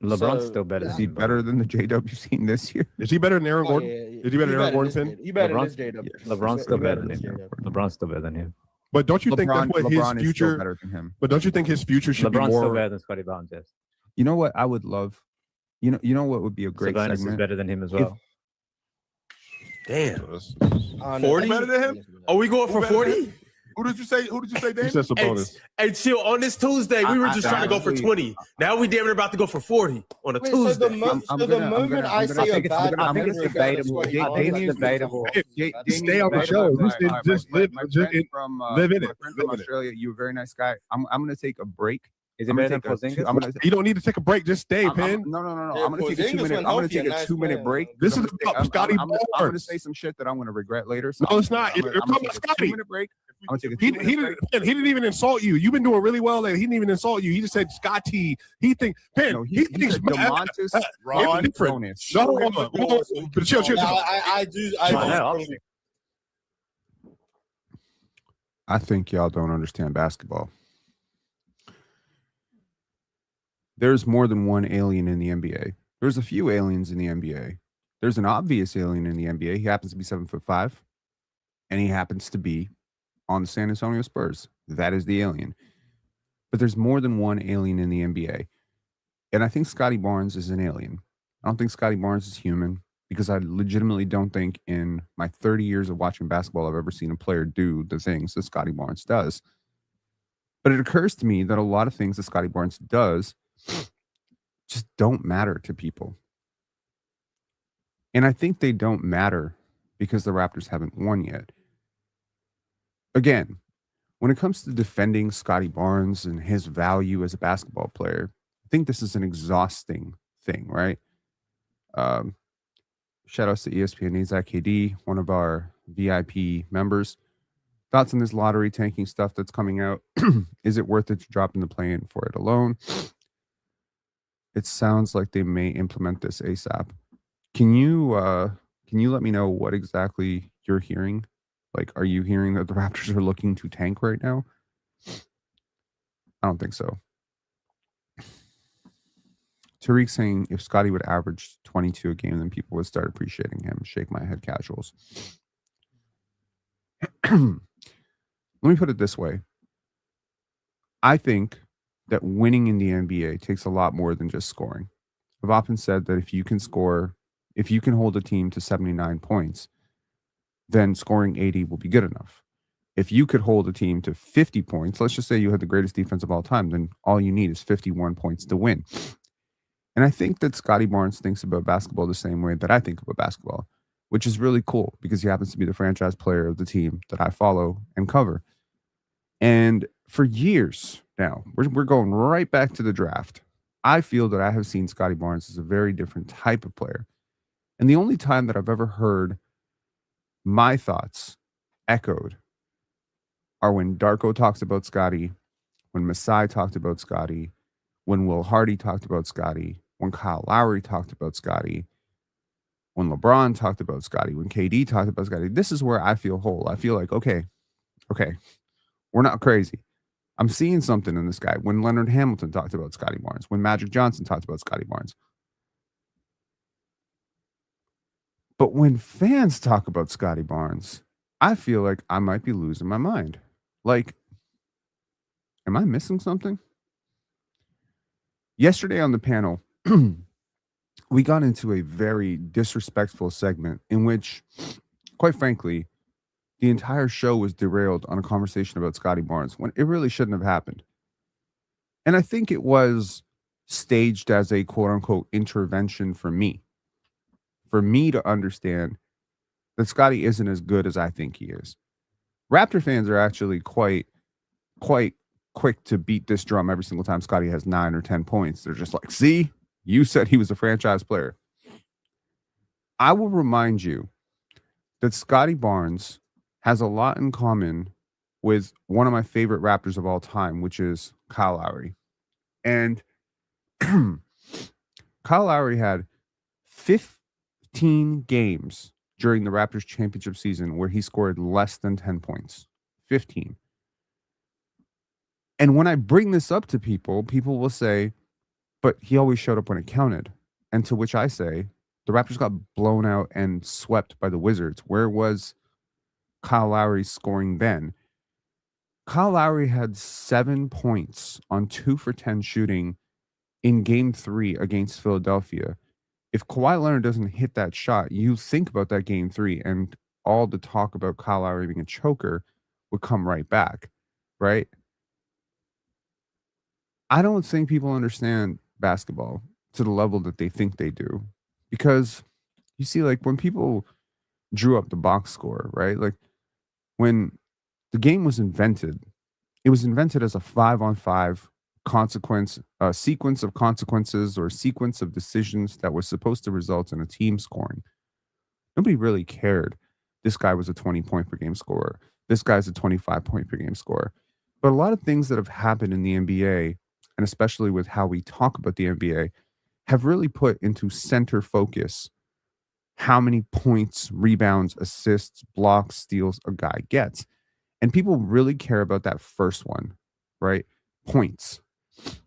LeBron's So still better Is than he him, bro. better than the JW you've seen this year? Is he better than Aaron oh Gordon? yeah, Is he better than Aaron Gordon? He better than LeBron's this JW. LeBron's still He better than than this him. JW. LeBron's still better than him. But don't you think that's what his LeBron is still future? better than him. But don't you think his future should be LeBron's still more? better than Scottie Barnes. Yes. You know what I would love? You know what would be a great Sabonis is segment? better than him as well. Damn. Honestly, 40? Better than him? Are we going for Who better than 40? Who did you say, You Dave? said Sabonis. Hey, chill. On this Tuesday, we were just trying to go for 20. Now we damn near about to go for 40 on a Wait, so Tuesday. the moment I I'm say gonna- a I think it's bad debatable. I think it's player, debatable. Scottie Yeah, Barnes, Damien's that's debatable. Stay on the show. Just live live live in my it. friend Live from in it. Australia. You're a very nice guy. I'm gonna take a break. Is he I'm better gonna than take a Porzingis? I'm gonna You don't need to take a break. Just stay, I'm- Pin. no. Yeah, I'm gonna take a Porzingis 2 minute. when I'm gonna healthy, take a a nice 2 minute player. break. This I'm is gonna about take- Scottie I'm gonna Barnes. say some shit that I'm gonna regret later. So No, it's not. I'm You're gonna talking take about a Scottie. 2 minute break. I'm gonna take a He 2 minute break. didn't even insult you. You've been doing really well lately. He didn't even insult you. He just said Scottie. He thinks Pin. No, he he thinks said DeMontis Ron different. Jonas. No, hold on. But chill. Yeah, I do. I think y'all don't understand basketball. There's more than one alien in the NBA. There's a few aliens in the NBA. There's an obvious alien in the NBA. He happens to be 7'5", and he happens to be on the San Antonio Spurs. That is the alien. But there's more than one alien in the NBA. And I think Scottie Barnes is an alien. I don't think Scottie Barnes is human because I legitimately don't think in my 30 years of watching basketball I've ever seen a player do the things that Scottie Barnes does. But it occurs to me that a lot of things that Scottie Barnes does just don't matter to people. And I think they don't matter because the Raptors haven't won yet. Again, when it comes to defending Scottie Barnes and his value as a basketball player, I think this is an exhausting thing, right? Shout outs to ESPN Needs KD, one of our VIP members. Thoughts on this lottery tanking stuff that's coming out? Is it worth it to drop in the play-in for it alone? It sounds like they may implement this ASAP. Can you let me know what exactly you're hearing? Like, are you hearing that the Raptors are looking to tank right now? I don't think so. Tariq saying if Scottie would average 22 a game, then people would start appreciating him. Shake my head, casuals. Let me put it this way. I think that winning in the NBA takes a lot more than just scoring. I've often said that if you can hold a team to 79 points, then scoring 80 will be good enough. If you could hold a team to 50 points, let's just say you had the greatest defense of all time, then all you need is 51 points to win. And I think that Scottie Barnes thinks about basketball the same way that I think about basketball, which is really cool because he happens to be the franchise player of the team that I follow and cover. And for years now, we're going right back to the draft. I feel that I have seen Scottie Barnes as a very different type of player. And the only time that I've ever heard my thoughts echoed are when Darko talks about Scottie, when Masai talked about Scottie, when Will Hardy talked about Scottie, when Kyle Lowry talked about Scottie, when LeBron talked about Scottie, when KD talked about Scottie. This is where I feel whole. I feel like, okay, we're not crazy. I'm seeing something in this guy. When Leonard Hamilton talked about Scottie Barnes, when Magic Johnson talked about Scottie Barnes. But when fans talk about Scottie Barnes, I feel like I might be losing my mind. Like, am I missing something? Yesterday on the panel, we got into a very disrespectful segment in which, quite frankly, the entire show was derailed on a conversation about Scottie Barnes when it really shouldn't have happened. And I think it was staged as a quote-unquote intervention for me to understand that Scottie isn't as good as I think he is. Raptor fans are actually quite quick to beat this drum every single time Scottie has 9 or 10 points. They're just like, see, you said he was a franchise player. I will remind you that Scottie Barnes has a lot in common with one of my favorite Raptors of all time, which is Kyle Lowry. And Kyle Lowry had 15 games during the Raptors championship season where he scored less than 10 points. 15. And when I bring this up to people, people will say, but he always showed up when it counted. And to which I say, the Raptors got blown out and swept by the Wizards. Where was Kyle Lowry scoring then? Kyle Lowry had 7 points on 2 for 10 shooting in game 3 against Philadelphia. If Kawhi Leonard doesn't hit that shot, you think about that game 3 and all the talk about Kyle Lowry being a choker would come right back, right? I don't think people understand basketball to the level that they think they do, because you see, like, when people drew up the box score, right? Like, when the game was invented, it was invented as a 5-on-5 sequence of consequences or sequence of decisions that was supposed to result in a team scoring. Nobody really cared. This guy was a 20-point per game scorer. This guy's a 25-point per game scorer. But a lot of things that have happened in the NBA, and especially with how we talk about the NBA, have really put into center focus how many points, rebounds, assists, blocks, steals a guy gets. And people really care about that first one, right? Points.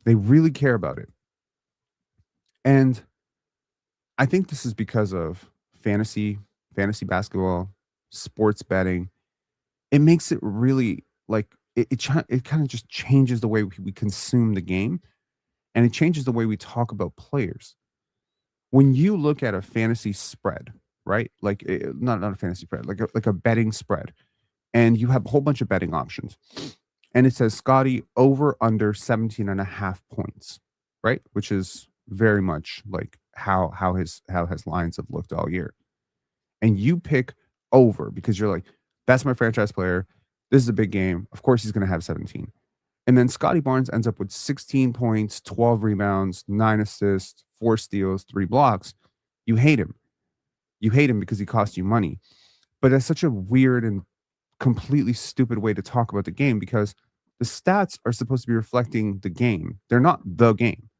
They really care about it. And I think this is because of fantasy basketball, sports betting. It makes it really like it kind of just changes the way we consume the game, and it changes the way we talk about players. When you look at a fantasy spread, right? Like not a fantasy spread, like a betting spread, and you have a whole bunch of betting options, and it says Scottie over under 17.5 points, right? Which is very much like how his lines have looked all year. And you pick over because you're like, that's my franchise player. This is a big game. Of course he's going to have 17. And then Scottie Barnes ends up with 16 points, 12 rebounds, 9 assists, 4 steals, 3 blocks. You hate him. You hate him because he cost you money. But that's such a weird and completely stupid way to talk about the game, because the stats are supposed to be reflecting the game. They're not the game,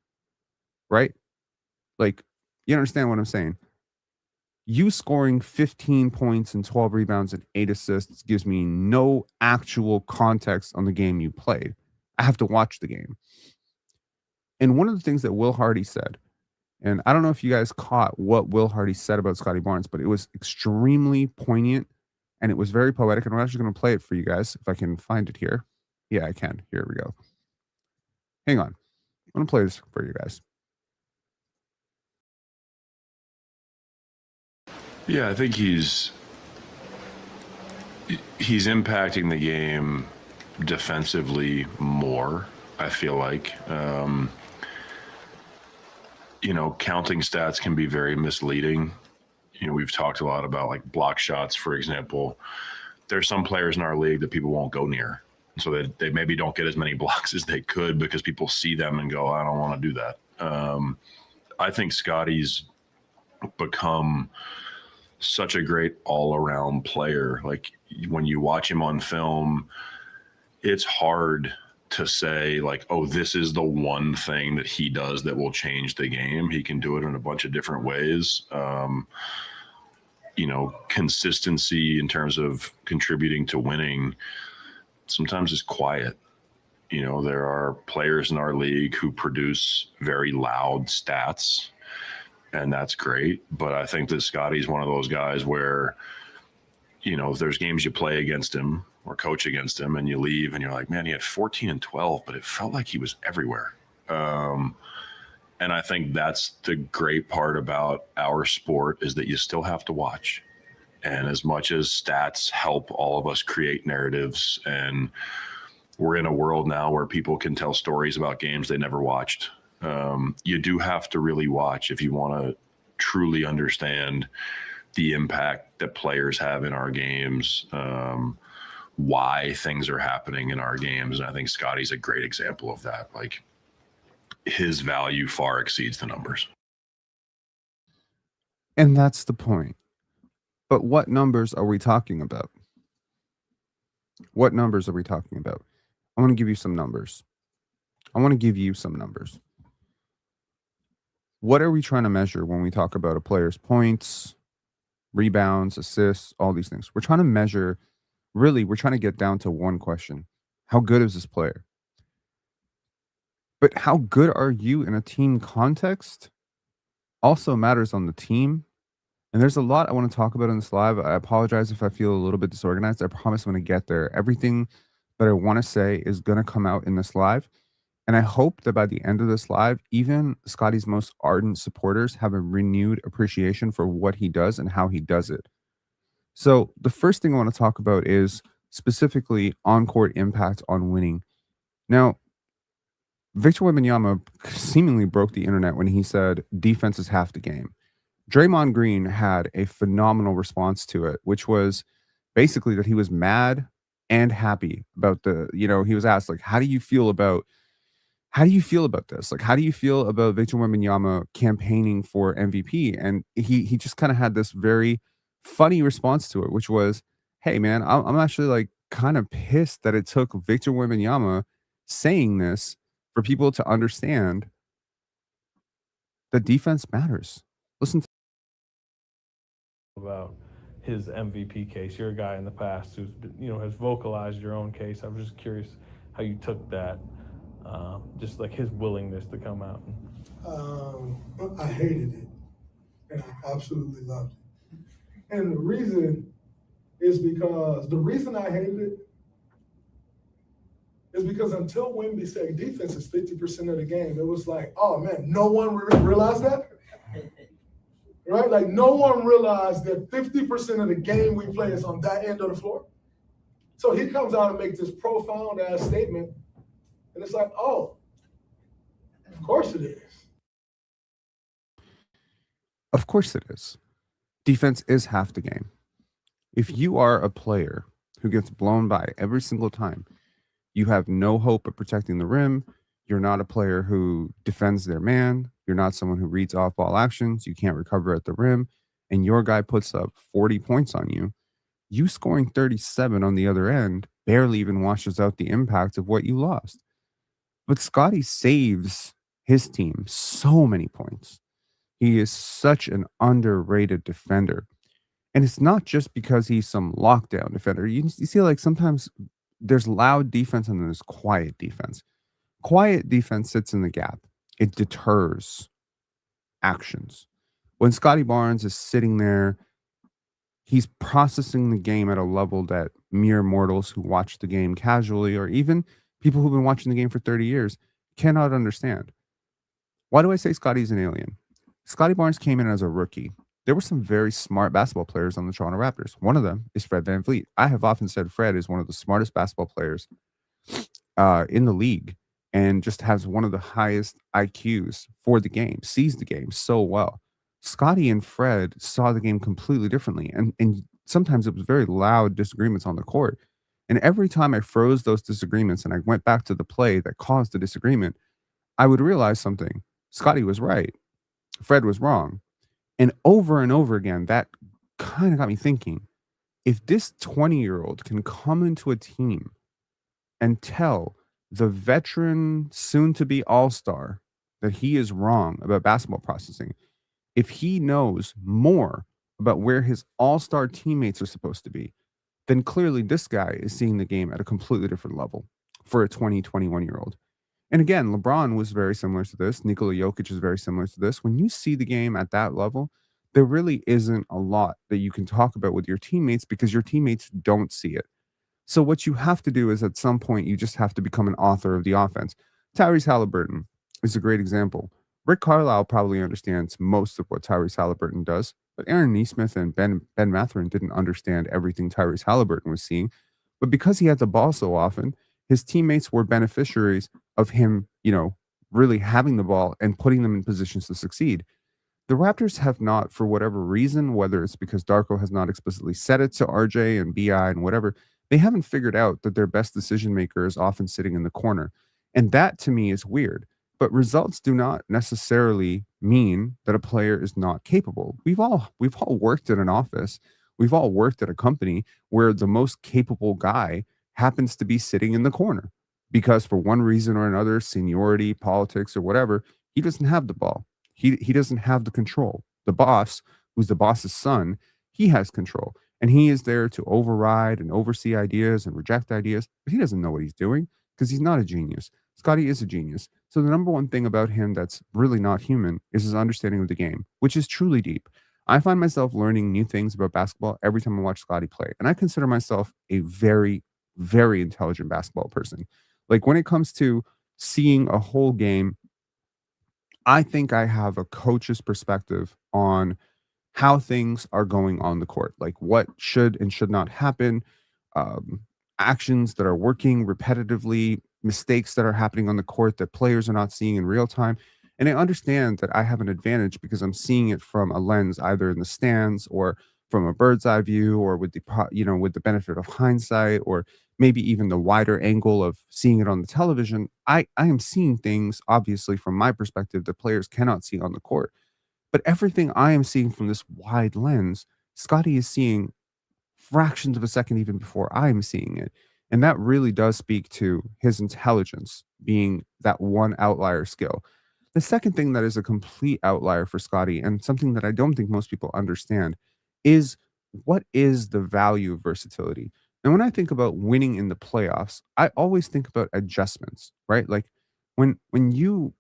right? Like, you understand what I'm saying? You scoring 15 points and 12 rebounds and 8 assists gives me no actual context on the game you played. I have to watch the game. And one of the things that Will Hardy said, and I don't know if you guys caught what Will Hardy said about Scottie Barnes, but it was extremely poignant and it was very poetic. And I'm actually going to play it for you guys if I can find it here. Yeah, I can. Here we go. Hang on. I'm going to play this for you guys. Yeah, I think he's impacting the game defensively more, I feel like. Counting stats can be very misleading. We've talked a lot about like block shots, for example. There's some players in our league that people won't go near. So that they maybe don't get as many blocks as they could because people see them and go, I don't want to do that. I think Scottie's become such a great all-around player. Like when you watch him on film, it's hard to say like, oh, this is the one thing that he does that will change the game. He can do it in a bunch of different ways. Consistency in terms of contributing to winning sometimes is quiet. There are players in our league who produce very loud stats, and that's great. But I think that Scottie's one of those guys where, if there's games you play against him or coach against him and you leave and you're like, man, he had 14 and 12, but it felt like he was everywhere. And I think that's the great part about our sport, is that you still have to watch. And as much as stats help all of us create narratives, and we're in a world now where people can tell stories about games they never watched, you do have to really watch if you want to truly understand the impact that players have in our games, why things are happening in our games. And I think Scottie's a great example of that. Like, his value far exceeds the numbers. And that's the point. But what numbers are we talking about? What numbers are we talking about? I want to give you some numbers. What are we trying to measure when we talk about a player's points, rebounds, assists, all these things? We're trying to measure, really, we're trying to get down to one question. How good is this player? But how good are you in a team context also matters on the team. And there's a lot I want to talk about in this live. I apologize if I feel a little bit disorganized. I promise I'm going to get there. Everything that I want to say is going to come out in this live. And I hope that by the end of this live, even Scottie's most ardent supporters have a renewed appreciation for what he does and how he does it. So the first thing I want to talk about is specifically on-court impact on winning. Now, Victor Wembanyama seemingly broke the internet when he said defense is half the game. Draymond Green had a phenomenal response to it, which was basically that he was mad and happy about he was asked, like, how do you feel about this? Like, how do you feel about Victor Wembanyama campaigning for MVP? And he just kind of had this very funny response to it, which was, hey man, I'm actually like kind of pissed that it took Victor Wembanyama saying this for people to understand that defense matters. Listen to about his MVP case. You're a guy in the past who's has vocalized your own case. I was just curious how you took that, just like his willingness to come out. I hated it, and I absolutely loved it. And the reason is because the reason I hated it is because until Wemby said defense is 50% of the game, it was like, oh man, no one realized that. Right? Like no one realized that 50% of the game we play is on that end of the floor. So he comes out and makes this profound ass statement. And it's like, oh, of course it is. Of course it is. Defense is half the game. If you are a player who gets blown by every single time, you have no hope of protecting the rim. You're not a player who defends their man. You're not someone who reads off-ball actions. You can't recover at the rim. And your guy puts up 40 points on you. You scoring 37 on the other end barely even washes out the impact of what you lost. But Scottie saves his team so many points. He is such an underrated defender. And it's not just because he's some lockdown defender. You see, like sometimes there's loud defense and then there's quiet defense. Quiet defense sits in the gap. It deters actions. When Scottie Barnes is sitting there, he's processing the game at a level that mere mortals who watch the game casually, or even people who've been watching the game for 30 years, cannot understand. Why do I say Scottie's an alien? Scottie Barnes came in as a rookie. There were some very smart basketball players on the Toronto Raptors. One of them is Fred VanVleet. I have often said Fred is one of the smartest basketball players in the league and just has one of the highest IQs for the game, sees the game so well. Scottie and Fred saw the game completely differently. And sometimes it was very loud disagreements on the court. And every time I froze those disagreements and I went back to the play that caused the disagreement, I would realize something. Scottie was right. Fred was wrong. And over again, that kind of got me thinking, if this 20-year-old can come into a team and tell the veteran, soon-to-be all-star that he is wrong about basketball processing, if he knows more about where his all-star teammates are supposed to be, then clearly this guy is seeing the game at a completely different level for a 20, 21-year-old. And again, LeBron was very similar to this. Nikola Jokic is very similar to this. When you see the game at that level, there really isn't a lot that you can talk about with your teammates because your teammates don't see it. So what you have to do is at some point, you just have to become an author of the offense. Tyrese Halliburton is a great example. Rick Carlisle probably understands most of what Tyrese Halliburton does, but Aaron Nesmith and Ben Mathurin didn't understand everything Tyrese Halliburton was seeing. But because he had the ball so often, his teammates were beneficiaries of him, really having the ball and putting them in positions to succeed. The Raptors have not, for whatever reason, whether it's because Darko has not explicitly said it to RJ and BI and whatever, they haven't figured out that their best decision maker is often sitting in the corner. And that to me is weird. But results do not necessarily mean that a player is not capable. We've all worked at an office. We've all worked at a company where the most capable guy happens to be sitting in the corner because for one reason or another, seniority, politics, or whatever, he doesn't have the ball. He doesn't have the control. The boss, who's the boss's son, he has control. And he is there to override and oversee ideas and reject ideas, but he doesn't know what he's doing because he's not a genius. Scottie is a genius. So the number one thing about him that's really not human is his understanding of the game, which is truly deep. I find myself learning new things about basketball every time I watch Scottie play. And I consider myself a very, very intelligent basketball person. Like when it comes to seeing a whole game, I think I have a coach's perspective on how things are going on the court, like what should and should not happen, um, actions that are working repetitively, mistakes that are happening on the court that players are not seeing in real time. And I understand that I have an advantage because I'm seeing it from a lens either in the stands or from a bird's eye view or with with the benefit of hindsight or maybe even the wider angle of seeing it on the television. I am seeing things obviously from my perspective that players cannot see on the court. But everything I am seeing from this wide lens, Scottie is seeing fractions of a second even before I'm seeing it. And that really does speak to his intelligence being that one outlier skill. The second thing that is a complete outlier for Scottie, and something that I don't think most people understand, is what is the value of versatility? And when I think about winning in the playoffs, I always think about adjustments, right? Like when you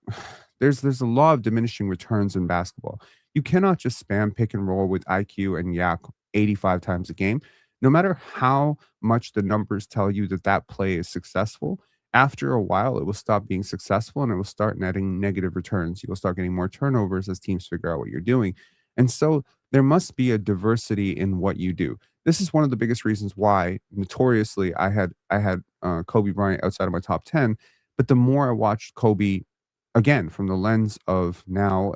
there's a law of diminishing returns in basketball. You cannot just spam pick and roll with IQ and yak 85 times a game. No matter how much the numbers tell you that that play is successful, after a while it will stop being successful and it will start netting negative returns. You will start getting more turnovers as teams figure out what you're doing. And so there must be a diversity in what you do. This is one of the biggest reasons why notoriously I had Kobe Bryant outside of my top 10, but the more I watched Kobe again from the lens of now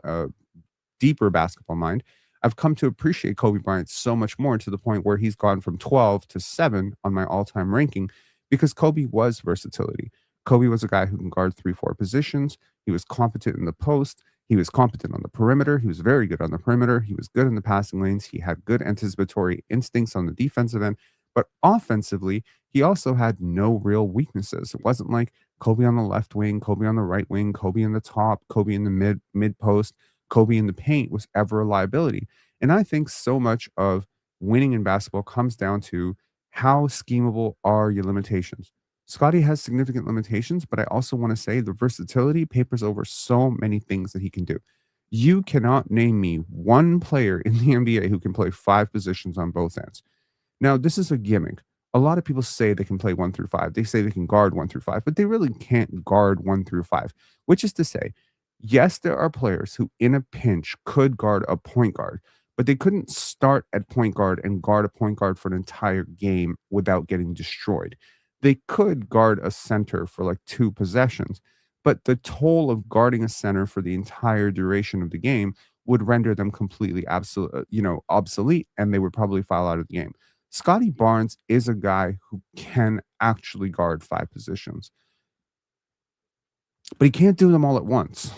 deeper basketball mind, I've come to appreciate Kobe Bryant so much more to the point where he's gone from 12 to 7 on my all-time ranking because Kobe was versatility. Kobe was a guy who can guard 3-4 positions. He was competent in the post. He was competent on the perimeter. He was very good on the perimeter. He was good in the passing lanes. He had good anticipatory instincts on the defensive end. But offensively, he also had no real weaknesses. It wasn't like Kobe on the left wing, Kobe on the right wing, Kobe in the top, Kobe in the mid post, Kobe in the paint was ever a liability. And I think so much of winning in basketball comes down to how schemable are your limitations. Scottie has significant limitations, but I also want to say the versatility papers over so many things that he can do. You cannot name me one player in the NBA who can play 5 positions on both ends. Now, this is a gimmick. A lot of people say they can play 1 through 5. They say they can guard 1 through 5, but they really can't guard 1 through 5, which is to say, yes, there are players who in a pinch could guard a point guard, but they couldn't start at point guard and guard a point guard for an entire game without getting destroyed. They could guard a center for like 2 possessions, but the toll of guarding a center for the entire duration of the game would render them completely obsolete, and they would probably foul out of the game. Scottie Barnes is a guy who can actually guard 5 positions, but he can't do them all at once.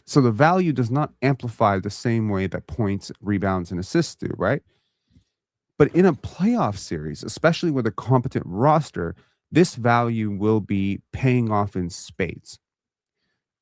So the value does not amplify the same way that points, rebounds, and assists do, right? But in a playoff series, especially with a competent roster, this value will be paying off in spades.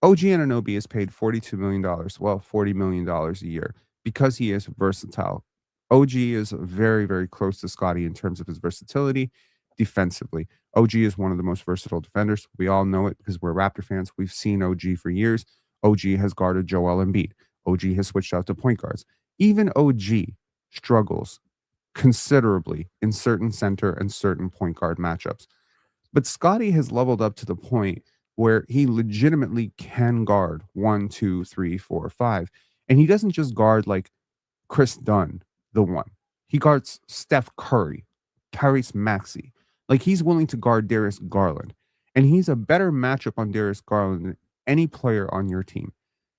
OG Anunoby is paid $42 million, well, $40 million a year, because he is versatile. OG is very, very close to Scottie in terms of his versatility defensively. OG is one of the most versatile defenders. We all know it because we're Raptor fans. We've seen OG for years. OG has guarded Joel Embiid. OG has switched out to point guards. Even OG struggles considerably in certain center and certain point guard matchups. But Scottie has leveled up to the point where he legitimately can guard 1, 2, 3, 4, 5. And he doesn't just guard like Chris Dunn, the one. He guards Steph Curry, Tyrese Maxey. Like he's willing to guard Darius Garland. And he's a better matchup on Darius Garland than any player on your team.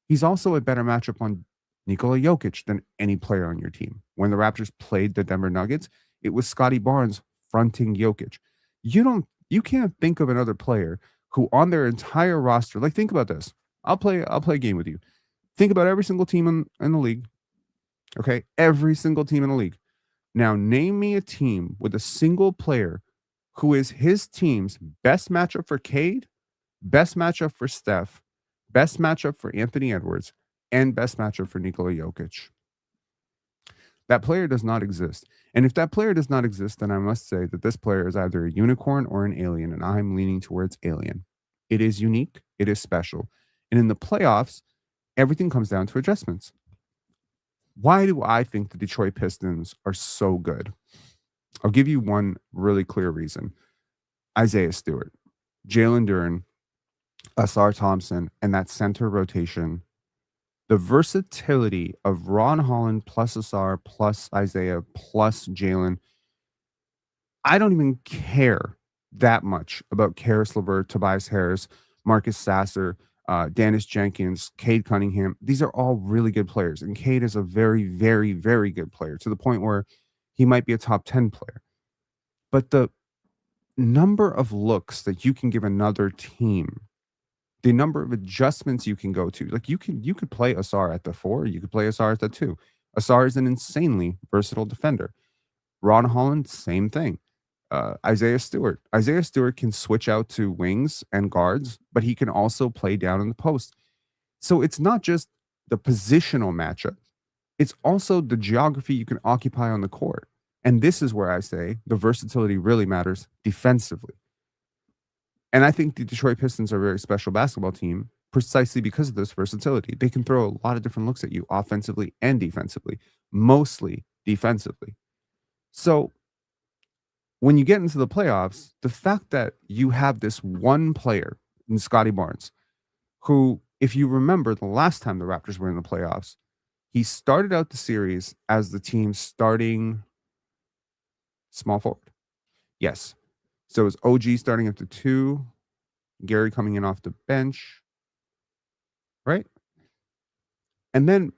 He's also a better matchup on Nikola Jokic than any player on your team. When the Raptors played the Denver Nuggets, it was Scottie Barnes fronting Jokic. You can't think of another player who on their entire roster, like think about this. I'll play a game with you. Think about every single team in the league. Okay, every single team in the league. Now name me a team with a single player who is his team's best matchup for Cade, best matchup for Steph, best matchup for Anthony Edwards, and best matchup for Nikola Jokic. That player does not exist. And if that player does not exist, then I must say that this player is either a unicorn or an alien, and I'm leaning towards alien. It is unique. It is special. And in the playoffs, everything comes down to adjustments. Why do I think the Detroit Pistons are so good? I'll give you one really clear reason. Isaiah Stewart, Jalen Duren, Asar Thompson, and that center rotation, the versatility of Ron Holland plus Asar plus Isaiah plus Jalen. I don't even care that much about Karis LeVert, Tobias Harris, Marcus Sasser, Dennis Jenkins, Cade Cunningham. These are all really good players. And Cade is a very, very, very good player to the point where he might be a top 10 player. But the number of looks that you can give another team, the number of adjustments you can go to, like you could play Asar at the 4, you could play Asar at the 2. Asar is an insanely versatile defender. Ron Holland, same thing. Isaiah Stewart can switch out to wings and guards, but he can also play down in the post. So it's not just the positional matchup, it's also the geography you can occupy on the court. And this is where I say the versatility really matters defensively. And I think the Detroit Pistons are a very special basketball team precisely because of this versatility. They can throw a lot of different looks at you offensively and defensively, mostly defensively. So when you get into the playoffs, the fact that you have this one player in Scottie Barnes, who, if you remember the last time the Raptors were in the playoffs, he started out the series as the team's starting small forward. Yes. So it was OG starting at the 2, Gary coming in off the bench, right? And then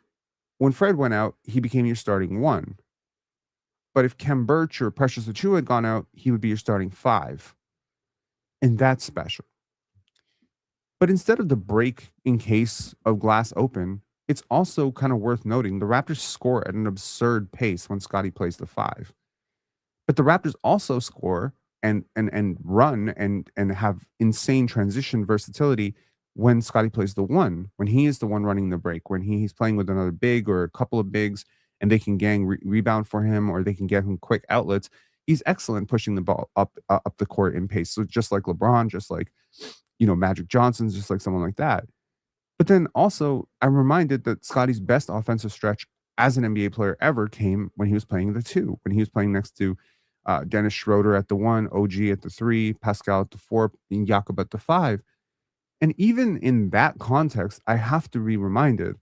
when Fred went out, he became your starting 1. But if Kem Birch or Precious Achiuwa had gone out, he would be your starting 5. And that's special. But instead of the break in case of glass open, it's also kind of worth noting the Raptors score at an absurd pace when Scottie plays the 5. But the Raptors also score and run and have insane transition versatility when Scottie plays the 1, when he is the one running the break, when he's playing with another big or a couple of bigs, and they can gang rebound for him, or they can get him quick outlets. He's excellent pushing the ball up the court in pace. So just like LeBron, just like, Magic Johnson, just like someone like that. But then also, I'm reminded that Scottie's best offensive stretch as an NBA player ever came when he was playing the 2, when he was playing next to Dennis Schroeder at the 1, OG at the 3, Pascal at the 4, and Jakob at the 5. And even in that context, I have to be reminded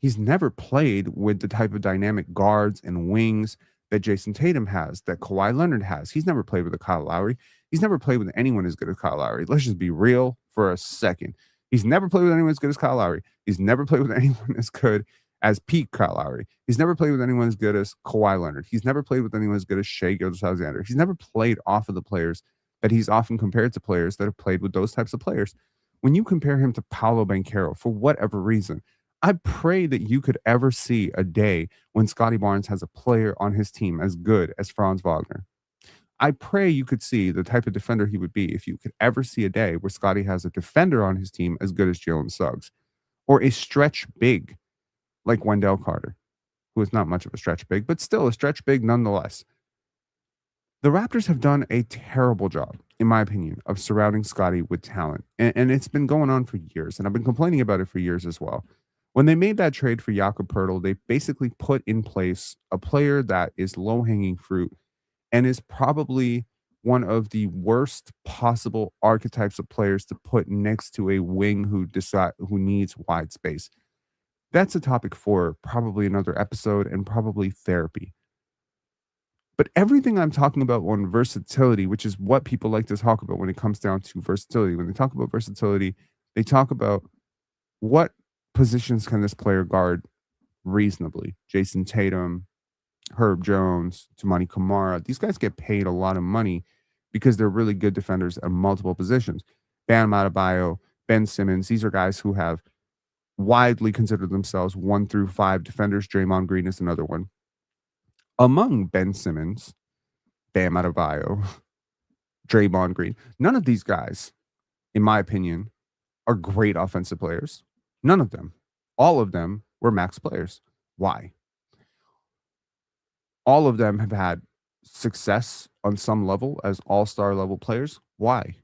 he's never played with the type of dynamic guards and wings that Jason Tatum has, that Kawhi Leonard has. He's never played with a Kyle Lowry. He's never played with anyone as good as Kyle Lowry. Let's just be real for a second. He's never played with anyone as good as Kyle Lowry. He's never played with anyone as good as peak Kyle Lowry. He's never played with anyone as good as Kawhi Leonard. He's never played with anyone as good as Shai Gilgeous-Alexander. He's never played off of the players that he's often compared to players that have played with those types of players. When you compare him to Paolo Banchero, for whatever reason, I pray that you could ever see a day when Scottie Barnes has a player on his team as good as Franz Wagner. I pray you could see the type of defender he would be if you could ever see a day where Scottie has a defender on his team as good as Jalen Suggs, or a stretch big like Wendell Carter, who is not much of a stretch big, but still a stretch big nonetheless. The Raptors have done a terrible job, in my opinion, of surrounding Scottie with talent. And it's been going on for years, and I've been complaining about it for years as well. When they made that trade for Jakob Poeltl, they basically put in place a player that is low-hanging fruit and is probably one of the worst possible archetypes of players to put next to a wing who needs wide space. That's a topic for probably another episode and probably therapy. But everything I'm talking about on versatility, which is what people like to talk about when it comes down to versatility. When they talk about versatility, they talk about what positions can this player guard reasonably. Jason Tatum, Herb Jones, Toumani Camara. These guys get paid a lot of money because they're really good defenders at multiple positions. Bam Adebayo, Ben Simmons. These are guys who have widely considered themselves 1 through 5 defenders. Draymond Green is another one. Among Ben Simmons, Bam Adebayo, Draymond Green, none of these guys, in my opinion, are great offensive players. None of them. All of them were max players. Why? all of them have had success on some level as all-star level players. Why?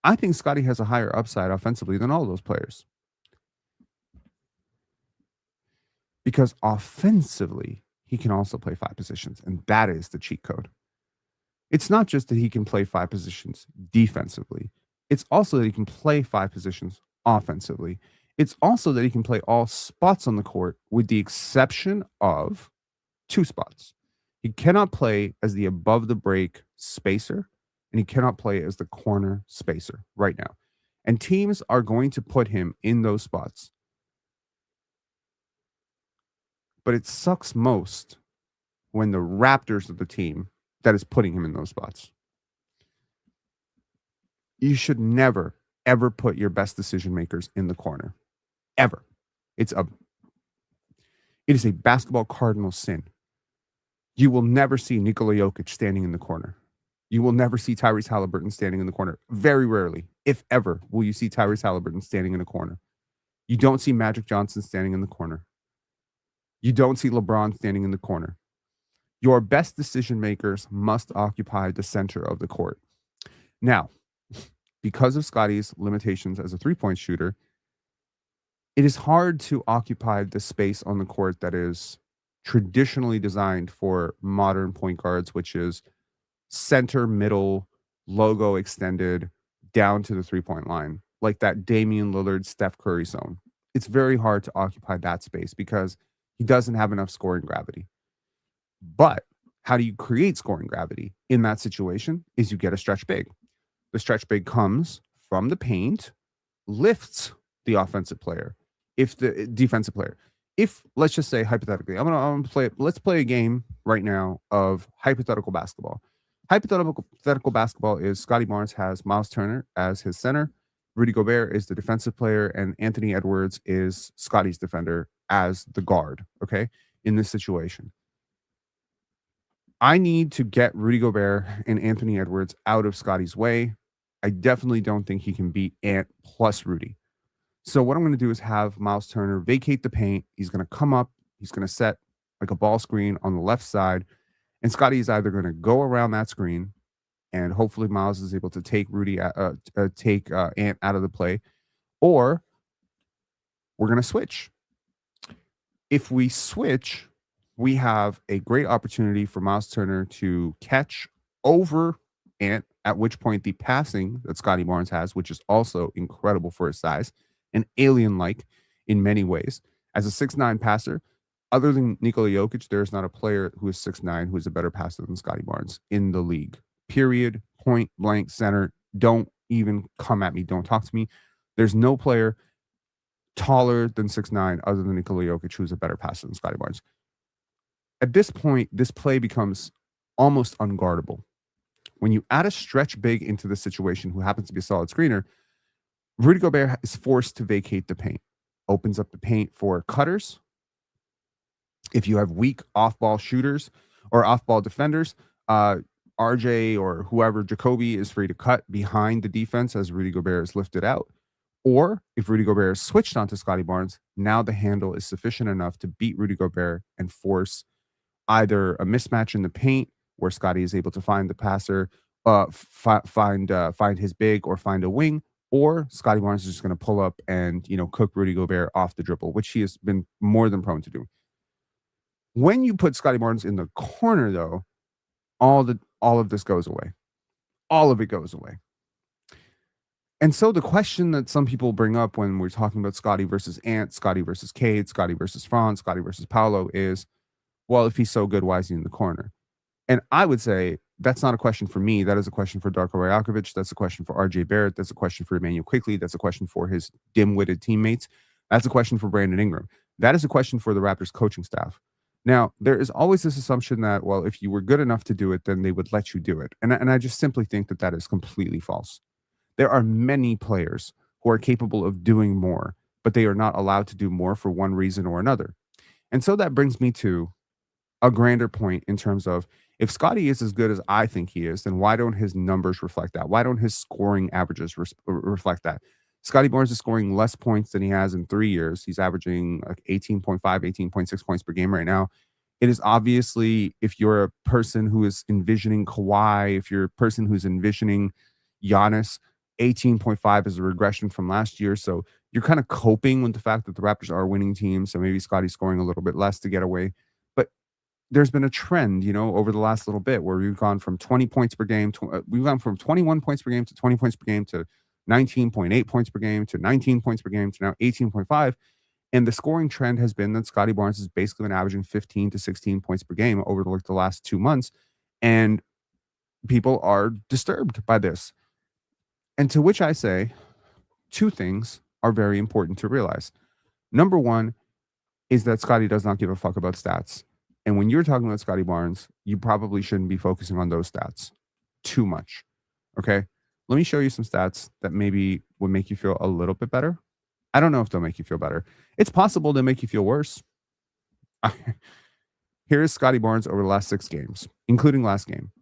I think Scottie has a higher upside offensively than all those players. Because offensively, he can also play 5 positions, and that is the cheat code. It's not just that he can play 5 positions defensively. It's also that he can play 5 positions offensively. It's also that he can play all spots on the court with the exception of 2 spots. He cannot play as the above the break spacer, and he cannot play as the corner spacer right now. And teams are going to put him in those spots. But it sucks most when the Raptors are the team that is putting him in those spots. You should never, ever put your best decision makers in the corner. Ever. It is a basketball cardinal sin. You will never see Nikola Jokic standing in the corner. You will never see Tyrese Halliburton standing in the corner. Very rarely, if ever, will you see Tyrese Halliburton standing in a corner. You don't see Magic Johnson standing in the corner. You don't see LeBron standing in the corner. Your best decision makers must occupy the center of the court. Now, because of Scottie's limitations as a three-point shooter, it is hard to occupy the space on the court that is traditionally designed for modern point guards, which is center, middle, logo extended down to the three-point line, like that Damian Lillard, Steph Curry zone. It's very hard to occupy that space because he doesn't have enough scoring gravity. But how do you create scoring gravity in that situation is you get a stretch big. The stretch big comes from the paint, lifts the offensive player, if the defensive player. If, let's just say hypothetically, let's play a game right now of hypothetical basketball. Hypothetical basketball is Scottie Barnes has Miles Turner as his center, Rudy Gobert is the defensive player, and Anthony Edwards is Scottie's defender as the guard, okay, in this situation. I need to get Rudy Gobert and Anthony Edwards out of Scottie's way. I definitely don't think he can beat Ant plus Rudy. So what I'm going to do is have Miles Turner vacate the paint. He's going to come up. He's going to set like a ball screen on the left side. And Scottie is either going to go around that screen, and hopefully Miles is able to take Ant out of the play, or we're going to switch. If we switch, we have a great opportunity for Miles Turner to catch over Ant, at which point the passing that Scottie Barnes has, which is also incredible for his size and alien-like in many ways. As a 6'9" passer, other than Nikola Jokic, there is not a player who is 6'9" who is a better passer than Scottie Barnes in the league. Period. Point blank center. Don't even come at me. Don't talk to me. There's no player taller than 6'9" other than Nikola Jokic who's a better passer than Scottie Barnes. At this point, this play becomes almost unguardable. When you add a stretch big into the situation who happens to be a solid screener, Rudy Gobert is forced to vacate the paint. Opens up the paint for cutters. If you have weak off-ball shooters or off-ball defenders, RJ or whoever, Jacoby, is free to cut behind the defense as Rudy Gobert is lifted out. Or if Rudy Gobert is switched onto Scottie Barnes, now the handle is sufficient enough to beat Rudy Gobert and force either a mismatch in the paint where Scottie is able to find the passer, find his big or find a wing, or Scottie Barnes is just going to pull up and, cook Rudy Gobert off the dribble, which he has been more than prone to do. When you put Scottie Barnes in the corner, though, all of this goes away. All of it goes away. And so the question that some people bring up when we're talking about Scottie versus Ant, Scottie versus Cade, Scottie versus Franz, Scottie versus Paolo is, well, if he's so good, why is he in the corner? And I would say that's not a question for me. That is a question for Darko Rajakovic. That's a question for RJ Barrett. That's a question for Emmanuel Quickley. That's a question for his dim-witted teammates. That's a question for Brandon Ingram. That is a question for the Raptors coaching staff. Now, there is always this assumption that, well, if you were good enough to do it, then they would let you do it. And I just simply think that that is completely false. There are many players who are capable of doing more, but they are not allowed to do more for one reason or another. And so that brings me to a grander point in terms of, if Scottie is as good as I think he is, then why don't his numbers reflect that? Why don't his scoring averages reflect that? Scottie Barnes is scoring less points than he has in 3 years. He's averaging like 18.5, 18.6 points per game right now. It is obviously, if you're a person who is envisioning Kawhi, if you're a person who's envisioning Giannis, 18.5 is a regression from last year. So you're kind of coping with the fact that the Raptors are a winning team. So maybe Scottie's scoring a little bit less to get away. But there's been a trend, over the last little bit where we've gone from 20 points per game. We've gone from 21 points per game to 20 points per game to 19.8 points per game to 19 points per game to now 18.5. And the scoring trend has been that Scottie Barnes has basically been averaging 15 to 16 points per game over the last 2 months. And people are disturbed by this. And to which I say, two things are very important to realize. Number one is that Scottie does not give a fuck about stats. And when you're talking about Scottie Barnes, you probably shouldn't be focusing on those stats too much. Okay? Let me show you some stats that maybe would make you feel a little bit better. I don't know if they'll make you feel better. It's possible they'll make you feel worse. Here is Scottie Barnes over the last 6 games, including last game.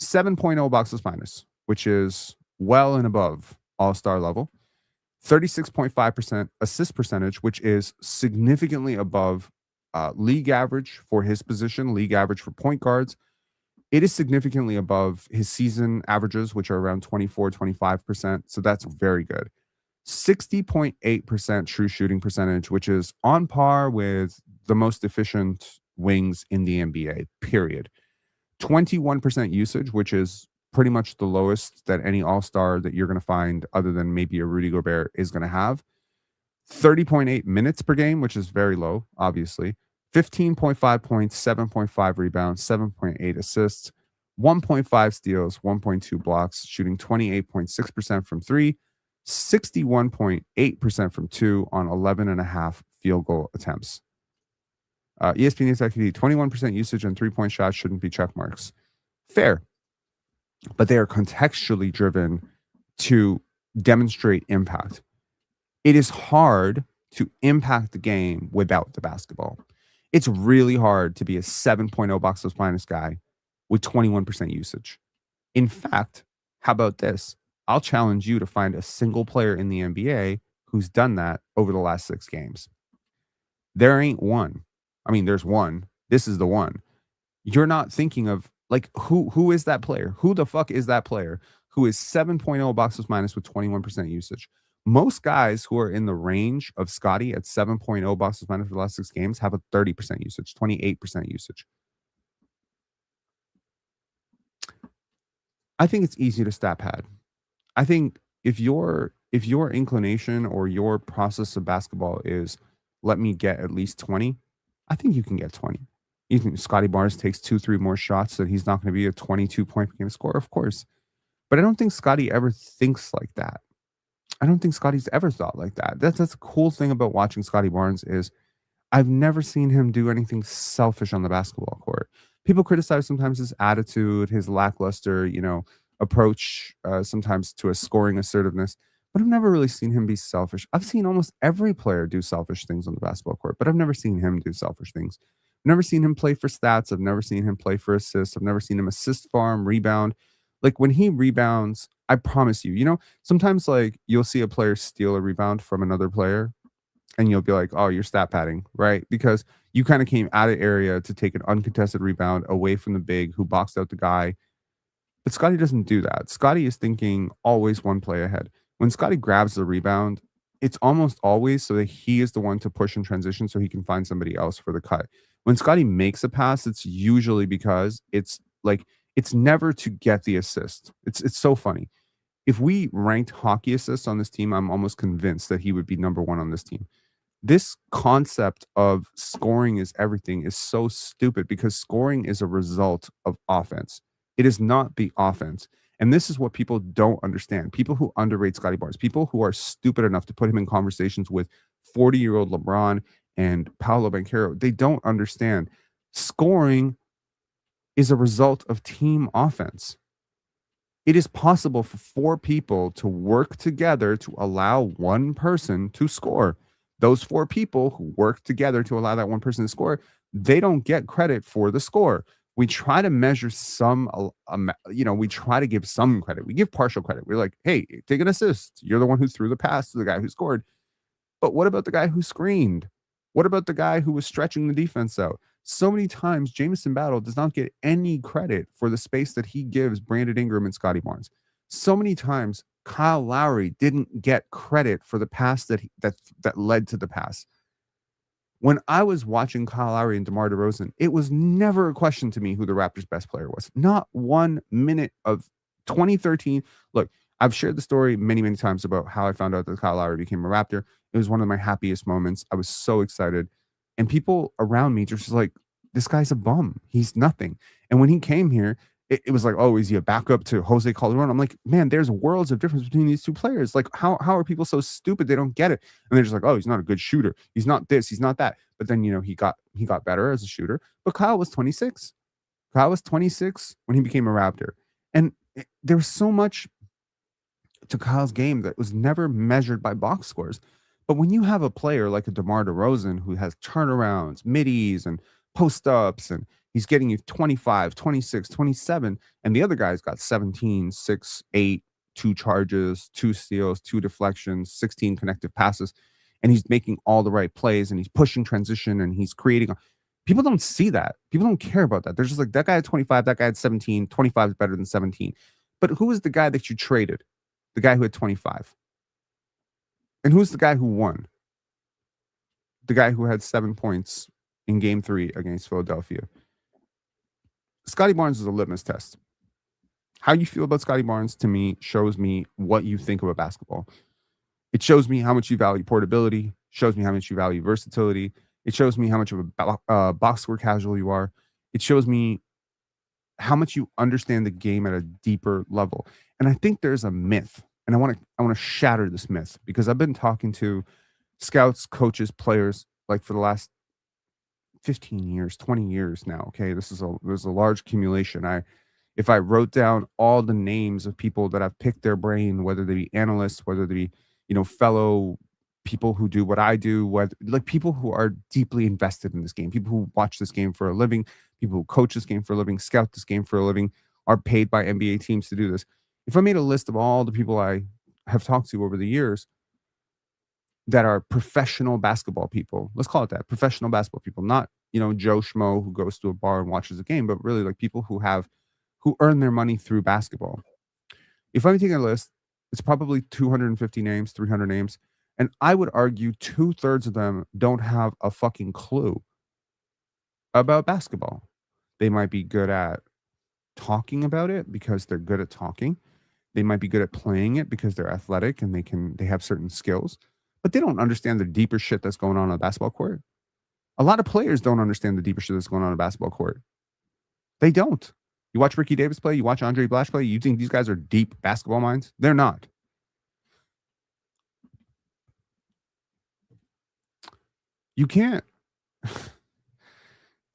7.0 boxes minus, which is well and above all-star level. 36.5% assist percentage, which is significantly above league average for his position, league average for point guards. It is significantly above his season averages, which are around 24, 25%. So that's very good. 60.8% true shooting percentage, which is on par with the most efficient wings in the NBA, period. 21% usage, which is pretty much the lowest that any all-star that you're going to find other than maybe a Rudy Gobert is going to have. 30.8 minutes per game, which is very low, obviously. 15.5 points, 7.5 rebounds, 7.8 assists, 1.5 steals, 1.2 blocks, shooting 28.6% from 3, 61.8% from 2 on 11.5 field goal attempts. ESPN Executive, 21% usage and 3-point shots shouldn't be check marks. Fair. But they are contextually driven to demonstrate impact. It is hard to impact the game without the basketball. It's really hard to be a 7.0 boxes minus guy with 21% usage. In fact, how about this? I'll challenge you to find a single player in the NBA who's done that over the last 6 games. There ain't one. I mean, there's one. This is the one. You're not thinking of, like, who is that player? Who the fuck is that player who is 7.0 boxes minus with 21% usage? Most guys who are in the range of Scottie at 7.0 boxes minus for the last 6 games have a 30% usage, 28% usage. I think it's easy to stat pad. I think if your inclination or your process of basketball is let me get at least 20, I think you can get 20. You think Scottie Barnes takes 2-3 more shots that he's not going to be a 22-point per game scorer? Of course. But I don't think Scottie ever thinks like that. I don't think Scottie's ever thought like that. That's the cool thing about watching Scottie Barnes is I've never seen him do anything selfish on the basketball court. People criticize sometimes his attitude, his lackluster, approach sometimes to a scoring assertiveness, but I've never really seen him be selfish. I've seen almost every player do selfish things on the basketball court, but I've never seen him do selfish things. I've never seen him play for stats. I've never seen him play for assists. I've never seen him assist farm, rebound. Like when he rebounds, I promise you, sometimes like you'll see a player steal a rebound from another player and you'll be like, oh, you're stat padding, right? Because you kind of came out of area to take an uncontested rebound away from the big who boxed out the guy. But Scottie doesn't do that. Scottie is thinking always one play ahead. When Scottie grabs the rebound, it's almost always so that he is the one to push in transition so he can find somebody else for the cut. When Scottie makes a pass, it's usually because it's never to get the assist. It's so funny. If we ranked hockey assists on this team, I'm almost convinced that he would be number 1 on this team. This concept of scoring is everything is so stupid because scoring is a result of offense. It is not the offense. And this is what people don't understand. People who underrate Scottie Barnes, people who are stupid enough to put him in conversations with 40-year-old LeBron and Paolo Banchero, they don't understand. Scoring is a result of team offense. It is possible for 4 people to work together to allow one person to score. Those 4 people who work together to allow that one person to score, they don't get credit for the score. We try to measure we try to give some credit. We give partial credit. We're like, hey, take an assist. You're the one who threw the pass to the guy who scored. But what about the guy who screened? What about the guy who was stretching the defense out? So many times, Jamison Battle does not get any credit for the space that he gives Brandon Ingram and Scottie Barnes. So many times, Kyle Lowry didn't get credit for the pass that led to the pass. When I was watching Kyle Lowry and DeMar DeRozan, it was never a question to me who the Raptors' best player was. Not 1 minute of 2013. Look, I've shared the story many, many times about how I found out that Kyle Lowry became a Raptor. It was one of my happiest moments. I was so excited. And people around me just like, this guy's a bum. He's nothing. And when he came here, it was like, oh, is he a backup to Jose Calderon? I'm like, man, there's worlds of difference between these two players. Like, how are people so stupid they don't get it? And they're just like, oh, he's not a good shooter. He's not this. He's not that. But then, he got better as a shooter. But Kyle was 26. Kyle was 26 when he became a Raptor. And there was so much to Kyle's game that was never measured by box scores. But when you have a player like a DeMar DeRozan who has turnarounds, middies, and post-ups, and he's getting you 25, 26, 27, and the other guy's got 17, 6, 8, 2 charges, 2 steals, 2 deflections, 16 connective passes, and he's making all the right plays, and he's pushing transition, and he's creating. People don't see that. People don't care about that. They're just like, that guy had 25, that guy had 17, 25 is better than 17. But who is the guy that you traded? The guy who had 25. And who's the guy who won? The guy who had 7 points in game 3 against Philadelphia. Scottie Barnes is a litmus test. How you feel about Scottie Barnes, to me, shows me what you think about basketball. It shows me how much you value portability, shows me how much you value versatility. It shows me how much of a box score casual you are. It shows me how much you understand the game at a deeper level. And I think there's a myth, and I want to shatter this myth, because I've been talking to scouts, coaches, players, like for the last 15 years, 20 years now. Okay, there's a large accumulation. If I wrote down all the names of people that I've picked their brain, whether they be analysts, whether they be, fellow people who do what I do, like people who are deeply invested in this game, people who watch this game for a living, people who coach this game for a living, scout this game for a living, are paid by NBA teams to do this. If I made a list of all the people I have talked to over the years that are professional basketball people, let's call it that, professional basketball people, not, Joe Schmo who goes to a bar and watches a game, but really like people who earn their money through basketball. If I'm taking a list, it's probably 250 names, 300 names. And I would argue 2/3 of them don't have a fucking clue about basketball. They might be good at talking about it because they're good at talking. They might be good at playing it because they're athletic and they have certain skills, but they don't understand the deeper shit that's going on a basketball court. A lot of players don't understand the deeper shit that's going on a basketball court. They don't. You watch Ricky Davis play, you watch Andre Blash play, you think these guys are deep basketball minds? They're not. You can't.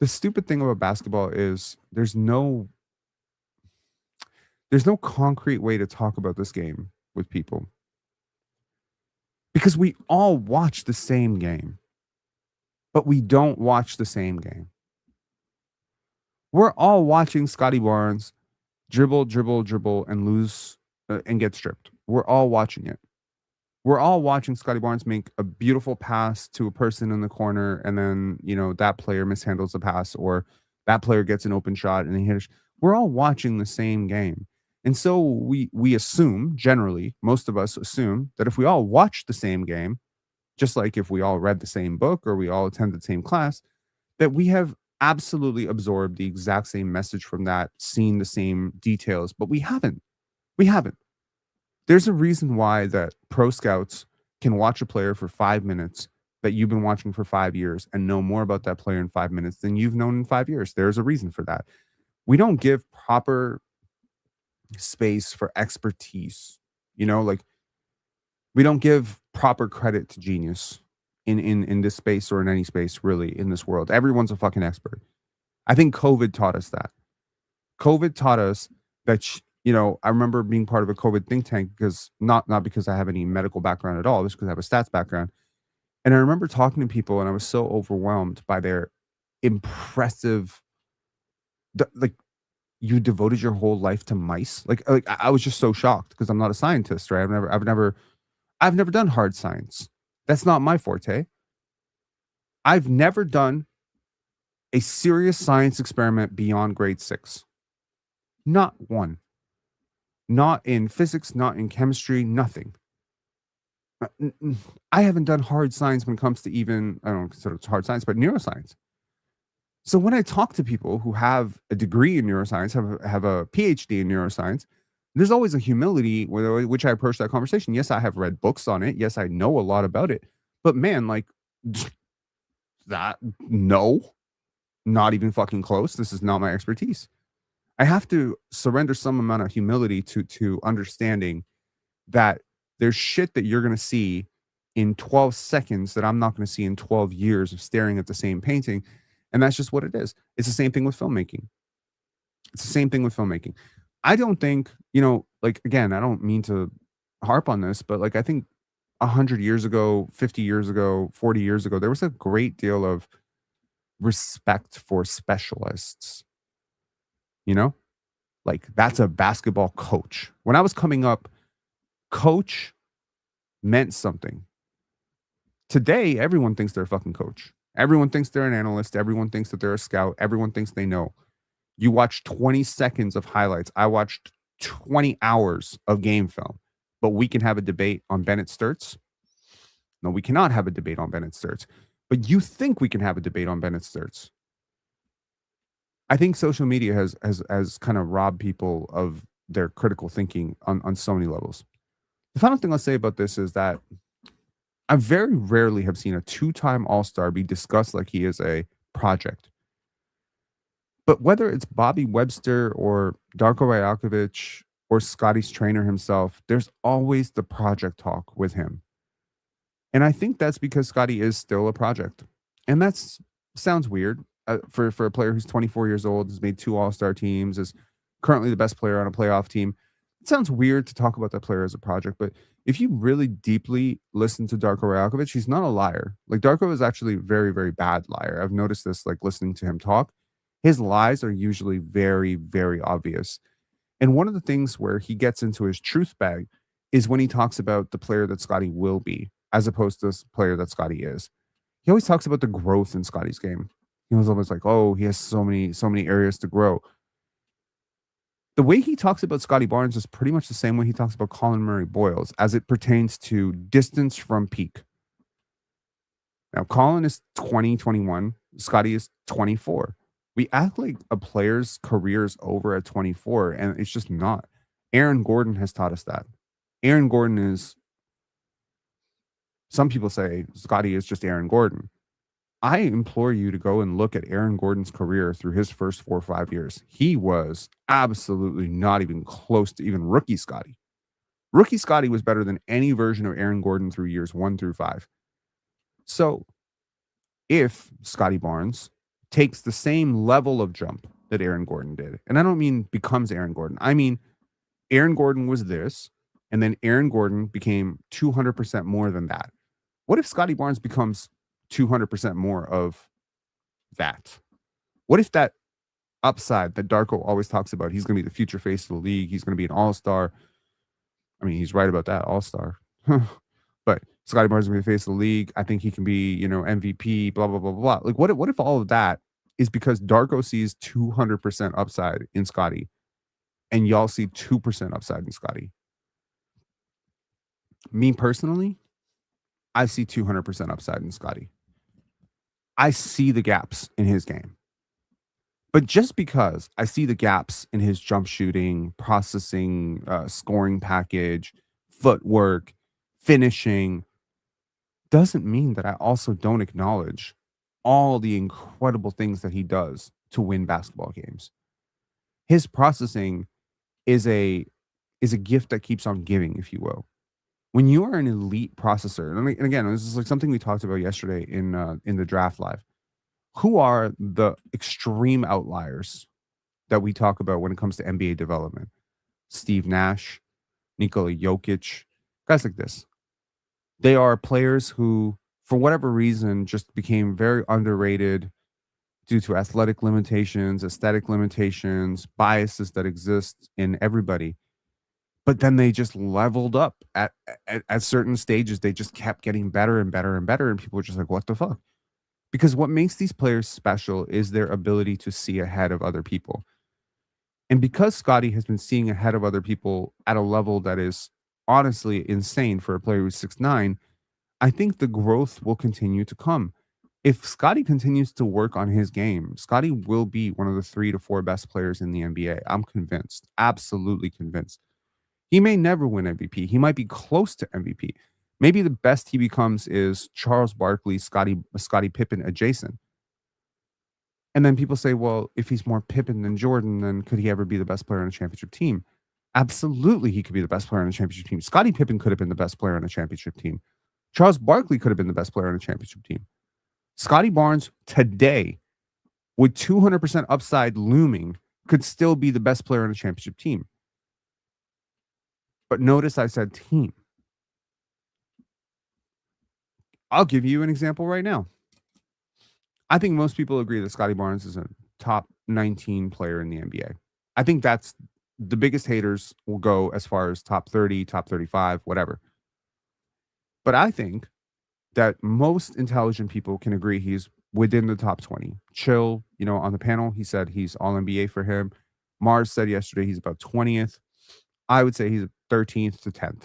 The stupid thing about basketball is there's no concrete way to talk about this game with people, because we all watch the same game, but we don't watch the same game. We're all watching Scottie Barnes dribble, and lose and get stripped. We're all watching it. We're all watching Scottie Barnes make a beautiful pass to a person in the corner, and then, that player mishandles the pass, or that player gets an open shot and he hits. We're all watching the same game. And so we assume, generally, most of us assume that if we all watch the same game, just like if we all read the same book or we all attended the same class, that we have absolutely absorbed the exact same message from that, seen the same details, but we haven't. We haven't. There's a reason why that pro scouts can watch a player for 5 minutes that you've been watching for 5 years and know more about that player in 5 minutes than you've known in 5 years. There's a reason for that. We don't give proper space for expertise. Like, we don't give proper credit to genius in this space, or in any space really in this world. Everyone's a fucking expert. I think COVID taught us that. COVID taught us that I remember being part of a COVID think tank, because not because I have any medical background at all, just because I have a stats background. And I remember talking to people, and I was so overwhelmed by their impressive, like, you devoted your whole life to mice. Like I was just so shocked, because I'm not a scientist, right? I've never done hard science. That's not my forte. I've never done a serious science experiment beyond grade 6. Not one. Not in physics, not in chemistry, nothing. I haven't done hard science when it comes to even, I don't consider it hard science, but neuroscience. So when I talk to people who have a degree in neuroscience, have a PhD in neuroscience, there's always a humility with which I approach that conversation. Yes, I have read books on it. Yes, I know a lot about it. But man, like that, no, not even fucking close. This is not my expertise. I have to surrender some amount of humility to understanding that there's shit that you're going to see in 12 seconds that I'm not going to see in 12 years of staring at the same painting. And that's just what it is. It's the same thing with filmmaking. It's the same thing with filmmaking. I don't think, like, again, I don't mean to harp on this, but like, I think 100 years ago, 50 years ago, 40 years ago, there was a great deal of respect for specialists. Like that's a basketball coach. When I was coming up, coach meant something. Today, everyone thinks they're a fucking coach. Everyone thinks they're an analyst. Everyone thinks that they're a scout. Everyone thinks they know. You watch 20 seconds of highlights. I watched 20 hours of game film. But we can have a debate on Bennett Sturts? No, we cannot have a debate on Bennett Sturts. But you think we can have a debate on Bennett Sturts? I think social media has kind of robbed people of their critical thinking on so many levels. The final thing I'll say about this is that I very rarely have seen a 2-time All-Star be discussed like he is a project. But whether it's Bobby Webster or Darko Rajakovic or Scottie's trainer himself, there's always the project talk with him. And I think that's because Scottie is still a project. And that sounds weird for a player who's 24 years old, has made 2 All-Star teams, is currently the best player on a playoff team. It sounds weird to talk about that player as a project, but if you really deeply listen to Darko Rajakovic, he's not a liar. Like Darko is actually a very, very bad liar. I've noticed this, like listening to him talk. His lies are usually very, very obvious. And one of the things where he gets into his truth bag is when he talks about the player that Scottie will be, as opposed to the player that Scottie is. He always talks about the growth in Scottie's game. He was always like, oh, he has so many areas to grow. The way he talks about Scottie Barnes is pretty much the same way he talks about Colin Murray-Boyles as it pertains to distance from peak. Now, Colin is 20, 21. Scottie is 24. We act like a player's career is over at 24, and it's just not. Aaron Gordon has taught us that. Aaron Gordon is, some people say Scottie is just Aaron Gordon. I implore you to go and look at Aaron Gordon's career through his first 4 or 5 years. He was absolutely not even close to even rookie Scottie. Rookie Scottie was better than any version of Aaron Gordon through years 1 through 5. So if Scottie Barnes takes the same level of jump that Aaron Gordon did, and I don't mean becomes Aaron Gordon, I mean Aaron Gordon was this, and then Aaron Gordon became 200% more than that. What if Scottie Barnes becomes 200% more of that? What if that upside that Darko always talks about, he's going to be the future face of the league, he's going to be an all-star. I mean, he's right about that, all-star. But Scottie Barnes is going to be the face of the league. I think he can be, MVP, blah, blah, blah, blah. Like, what if all of that is because Darko sees 200% upside in Scottie and y'all see 2% upside in Scottie? Me personally, I see 200% upside in Scottie. I see the gaps in his game. But just because I see the gaps in his jump shooting, processing, scoring package, footwork, finishing, doesn't mean that I also don't acknowledge all the incredible things that he does to win basketball games. His processing is a gift that keeps on giving, if you will. When you are an elite processor, and again, this is like something we talked about yesterday in the draft live. Who are the extreme outliers that we talk about when it comes to NBA development? Steve Nash, Nikola Jokic, guys like this. They are players who, for whatever reason, just became very underrated due to athletic limitations, aesthetic limitations, biases that exist in everybody. But then they just leveled up at certain stages. They just kept getting better and better and better. And people were just like, what the fuck? Because what makes these players special is their ability to see ahead of other people. And because Scottie has been seeing ahead of other people at a level that is honestly insane for a player who's 6'9", I think the growth will continue to come. If Scottie continues to work on his game, Scottie will be one of the 3 to 4 best players in the NBA. I'm convinced, absolutely convinced. He may never win MVP. He might be close to MVP. Maybe the best he becomes is Charles Barkley, Scottie Pippen adjacent. And then people say, well, if he's more Pippen than Jordan, then could he ever be the best player on a championship team? Absolutely, he could be the best player on a championship team. Scottie Pippen could have been the best player on a championship team. Charles Barkley could have been the best player on a championship team. Scottie Barnes today, with 200% upside looming, could still be the best player on a championship team. But notice I said team. I'll give you an example right now. I think most people agree that Scottie Barnes is a top 19 player in the NBA. I think that's the biggest haters will go as far as top 30, top 35, whatever. But I think that most intelligent people can agree he's within the top 20. Chill, on the panel, he said he's all NBA for him. Mars said yesterday he's about 20th. I would say he's 13th to 10th.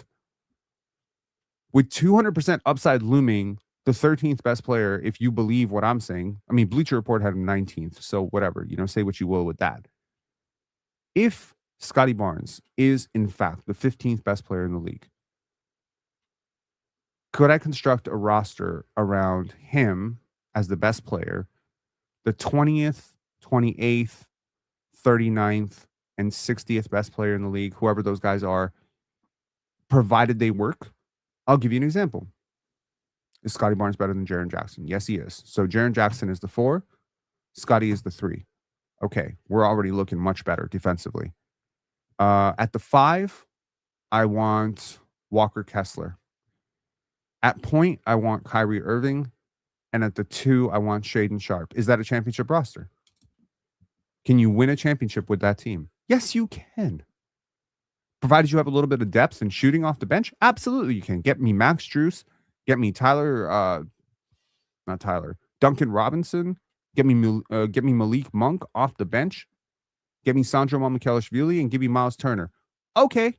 With 200% upside looming, the 13th best player, if you believe what I'm saying. I mean, Bleacher Report had him 19th, so whatever, say what you will with that. If Scottie Barnes is, in fact, the 15th best player in the league, could I construct a roster around him as the best player, the 20th, 28th, 39th, and 60th best player in the league, whoever those guys are, provided they work? I'll give you an example. Is Scottie Barnes better than Jaren Jackson? Yes, he is. So Jaren Jackson is the 4. Scottie is the 3. Okay, we're already looking much better defensively. At the 5, I want Walker Kessler. At point, I want Kyrie Irving. And at the 2, I want Shaedon Sharpe. Is that a championship roster? Can you win a championship with that team? Yes, you can. Provided you have a little bit of depth and shooting off the bench, absolutely you can. Get me Max Strus. Get me Duncan Robinson. Get me Malik Monk off the bench. Get me Sandro Mamukelashvili and give me Miles Turner. Okay.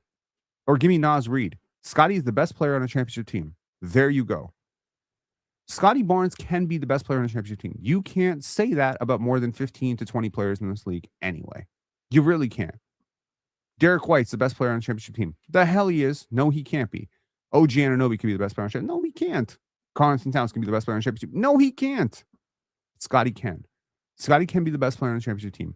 Or give me Naz Reid. Scottie is the best player on a championship team. There you go. Scottie Barnes can be the best player on a championship team. You can't say that about more than 15 to 20 players in this league anyway. You really can't. Derek White's the best player on a championship team. The hell he is. No, he can't be. OG Anunoby could be the best player on a championship. No, he can't. Carlton Towns can be the best player on a championship team. No, he can't. Scottie can. Scottie can be the best player on a championship team.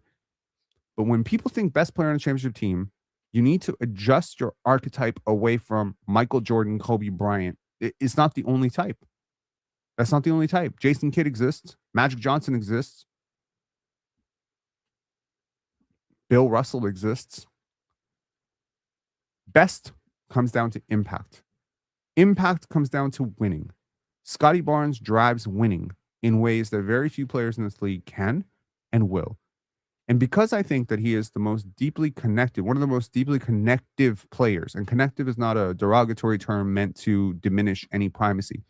But when people think best player on a championship team, you need to adjust your archetype away from Michael Jordan, Kobe Bryant. It's not the only type. That's not the only type. Jason Kidd exists. Magic Johnson exists. Bill Russell exists. Best comes down to impact. Impact comes down to winning. Scottie Barnes drives winning in ways that very few players in this league can and will. And because I think that he is the most deeply connected, one of the most deeply connective players, and connective is not a derogatory term meant to diminish any primacy.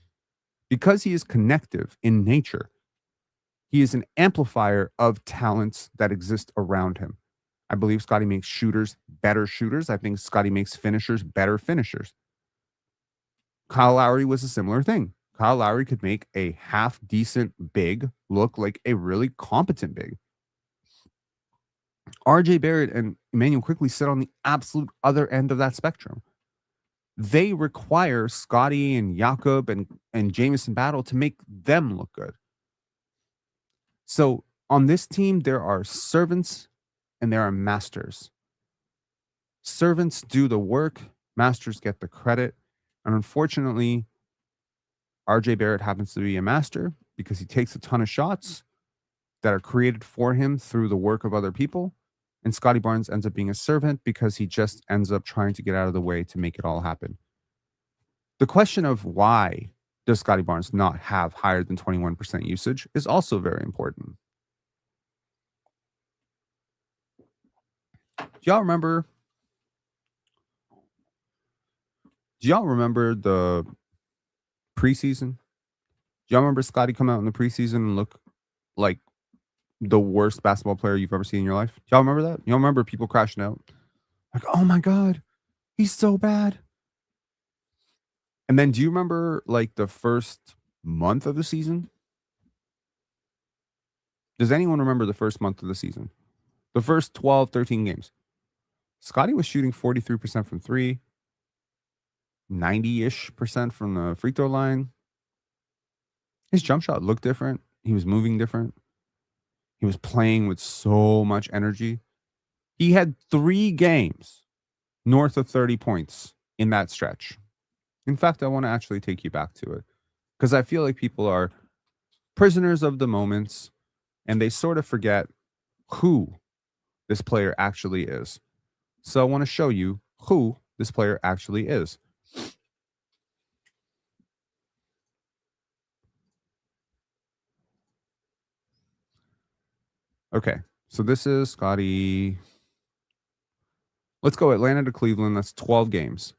Because he is connective in nature, he is an amplifier of talents that exist around him. I believe Scottie makes shooters better shooters. I think Scottie makes finishers better finishers. Kyle Lowry was a similar thing. Kyle Lowry could make a half-decent big look like a really competent big. RJ Barrett and Emmanuel Quickley sit on the absolute other end of that spectrum. They require Scottie and Jakob and Jamison Battle to make them look good. So on this team, there are servants and there are masters. Servants do the work, masters get the credit. And unfortunately, RJ Barrett happens to be a master because he takes a ton of shots that are created for him through the work of other people. And Scottie Barnes ends up being a servant because he just ends up trying to get out of the way to make it all happen. The question of why does Scottie Barnes not have higher than 21% usage is also very important. Do y'all remember the preseason? y'all remember Scottie come out in the preseason and look like the worst basketball player you've ever seen in your life? Y'all remember that? Y'all remember people crashing out? Like, oh my God, he's so bad. And then do you remember like the first month of the season? Does anyone remember the first month of the season? The first 12, 13 games. Scottie was shooting 43% from three, 90-ish% from the free throw line. His jump shot looked different. He was moving different. He was playing with so much energy. He had 3 games north of 30 points in that stretch. In fact, I want to actually take you back to it because I feel like people are prisoners of the moments and they sort of forget who this player actually is. So I want to show you who this player actually is. Okay, so this is Scottie. Let's go Atlanta to Cleveland. That's 12 games.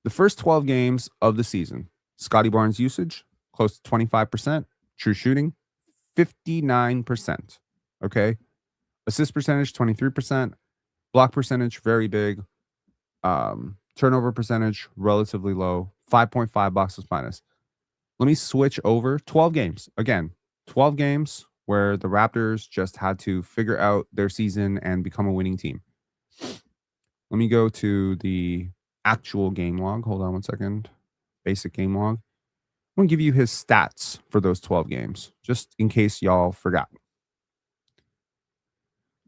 The first 12 games of the season, Scottie Barnes usage, close to 25%. True shooting, 59%. Okay. Assist percentage, 23%. Block percentage, very big. Turnover percentage, relatively low. 5.5 boxes minus. Let me switch over. 12 games. Again, 12 games where the Raptors just had to figure out their season and become a winning team. Let me go to the actual game log. Hold on one second. Basic game log. I'm going to give you his stats for those 12 games, just in case y'all forgot.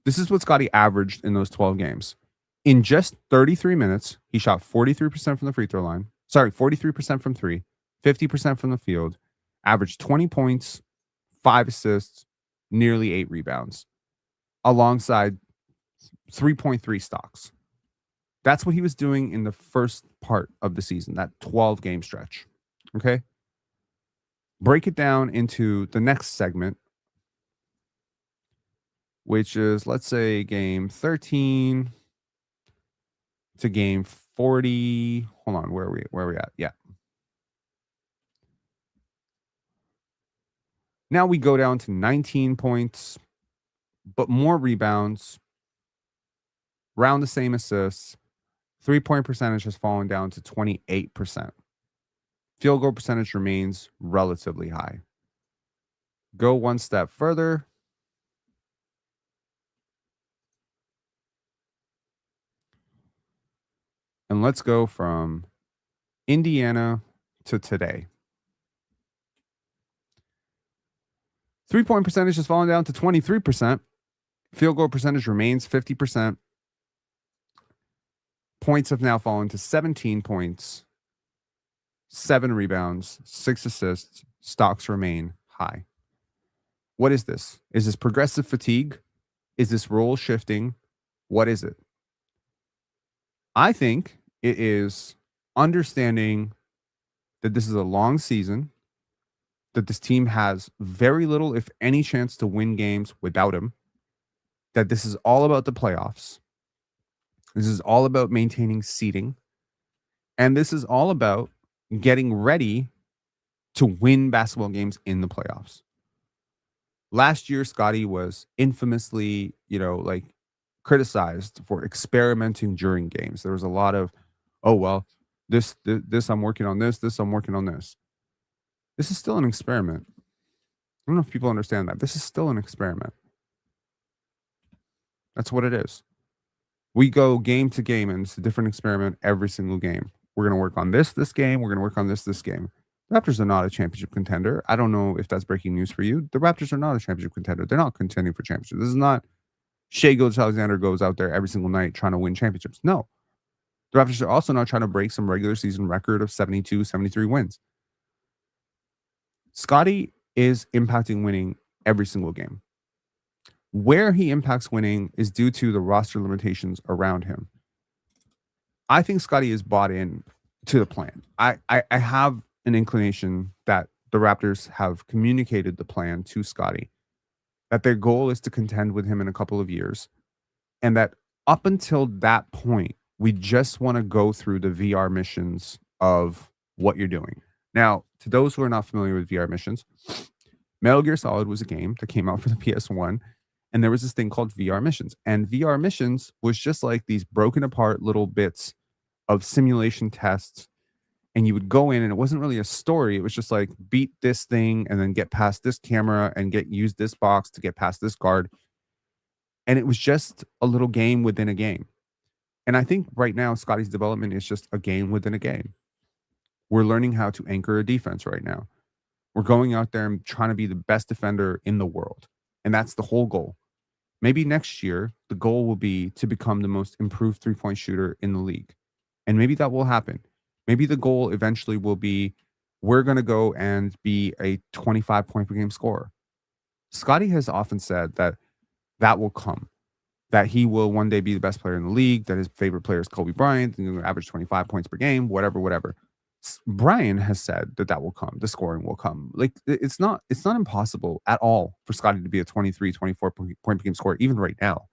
This is what Scottie averaged in those 12 games. In just 33 minutes, he shot 43% from the free throw line. Sorry, 43% from three, 50% from the field, averaged 20 points, 5 assists, nearly 8 rebounds, alongside 3.3 stocks. That's what he was doing in the first part of the season, that 12-game stretch. Okay? Break it down into the next segment, which is, let's say, game 13 to game 40. Hold on, where are we at? Yeah. Now we go down to 19 points, but more rebounds, around the same assists. 3-point percentage has fallen down to 28%. Field goal percentage remains relatively high. Go one step further. And let's go from Indiana to today. 3-point percentage has fallen down to 23%. Field goal percentage remains 50%. Points have now fallen to 17 points, 7 rebounds, 6 assists. Stocks remain high. What is this? Is this progressive fatigue? Is this role shifting? What is it? I think it is understanding that this is a long season, that this team has very little, if any, chance to win games without him, that this is all about the playoffs. This is all about maintaining seeding. And this is all about getting ready to win basketball games in the playoffs. Last year, Scottie was infamously, criticized for experimenting during games. There was a lot of, oh, well, this I'm working on this I'm working on this. This is still an experiment. I don't know if people understand that. This is still an experiment. That's what it is. We go game to game, and it's a different experiment every single game. We're going to work on this game. We're going to work on this game. The Raptors are not a championship contender. I don't know if that's breaking news for you. The Raptors are not a championship contender. They're not contending for championships. This is not Shai Gilgeous-Alexander goes out there every single night trying to win championships. No. The Raptors are also not trying to break some regular season record of 72, 73 wins. Scottie is impacting winning every single game. Where he impacts winning is due to the roster limitations around him. I think Scottie is bought in to the plan. I have an inclination that the Raptors have communicated the plan to Scottie, that their goal is to contend with him in a couple of years, and that up until that point, we just want to go through the VR missions of what you're doing. Now, to those who are not familiar with VR missions, Metal Gear Solid was a game that came out for the PS1, and there was this thing called VR missions. And VR missions was just like these broken apart little bits of simulation tests. And you would go in, and it wasn't really a story. It was just like beat this thing and then get past this camera and use this box to get past this guard. And it was just a little game within a game. And I think right now, Scottie's development is just a game within a game. We're learning how to anchor a defense right now. We're going out there and trying to be the best defender in the world. And that's the whole goal. Maybe next year, the goal will be to become the most improved three-point shooter in the league. And maybe that will happen. Maybe the goal eventually will be, we're going to go and be a 25-point per game scorer. Scottie has often said that that will come, that he will one day be the best player in the league, that his favorite player is Kobe Bryant, and he'll average 25 points per game, whatever. Brian has said that that will come. The scoring will come. Like, it's not impossible at all for Scottie to be a 23, 24 point per game scorer, even right now.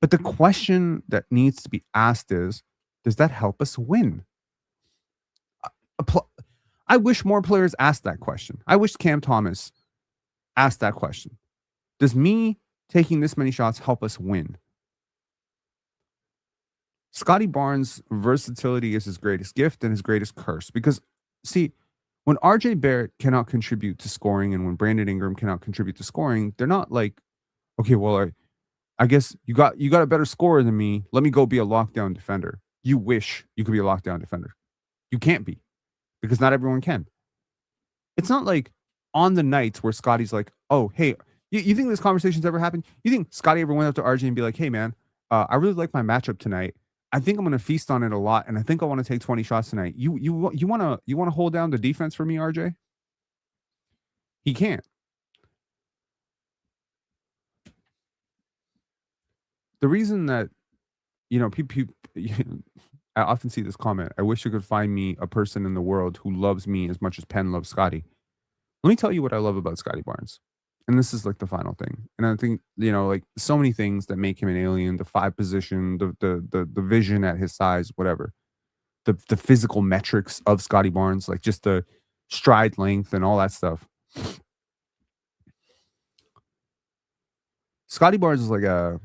But the question that needs to be asked is, does that help us win? I wish more players asked that question. I wish Cam Thomas asked that question. Does me taking this many shots help us win? Scottie Barnes' versatility is his greatest gift and his greatest curse. Because, see, when RJ Barrett cannot contribute to scoring and when Brandon Ingram cannot contribute to scoring, they're not like, okay, well, I guess you got a better scorer than me. Let me go be a lockdown defender. You wish you could be a lockdown defender. You can't be, because not everyone can. It's not like on the nights where Scottie's like, oh, hey, you think this conversation's ever happened? You think Scottie ever went up to RJ and be like, hey, man, I really like my matchup tonight. I think I'm going to feast on it a lot, and I think I want to take 20 shots tonight. You want to hold down the defense for me, RJ? He can't. The reason that, people, I often see this comment, I wish you could find me a person in the world who loves me as much as Penn loves Scottie. Let me tell you what I love about Scottie Barnes. And this is like the final thing. And I think, like so many things that make him an alien, the 5 position, the vision at his size, whatever. The physical metrics of Scottie Barnes, like just the stride length and all that stuff. Scottie Barnes is like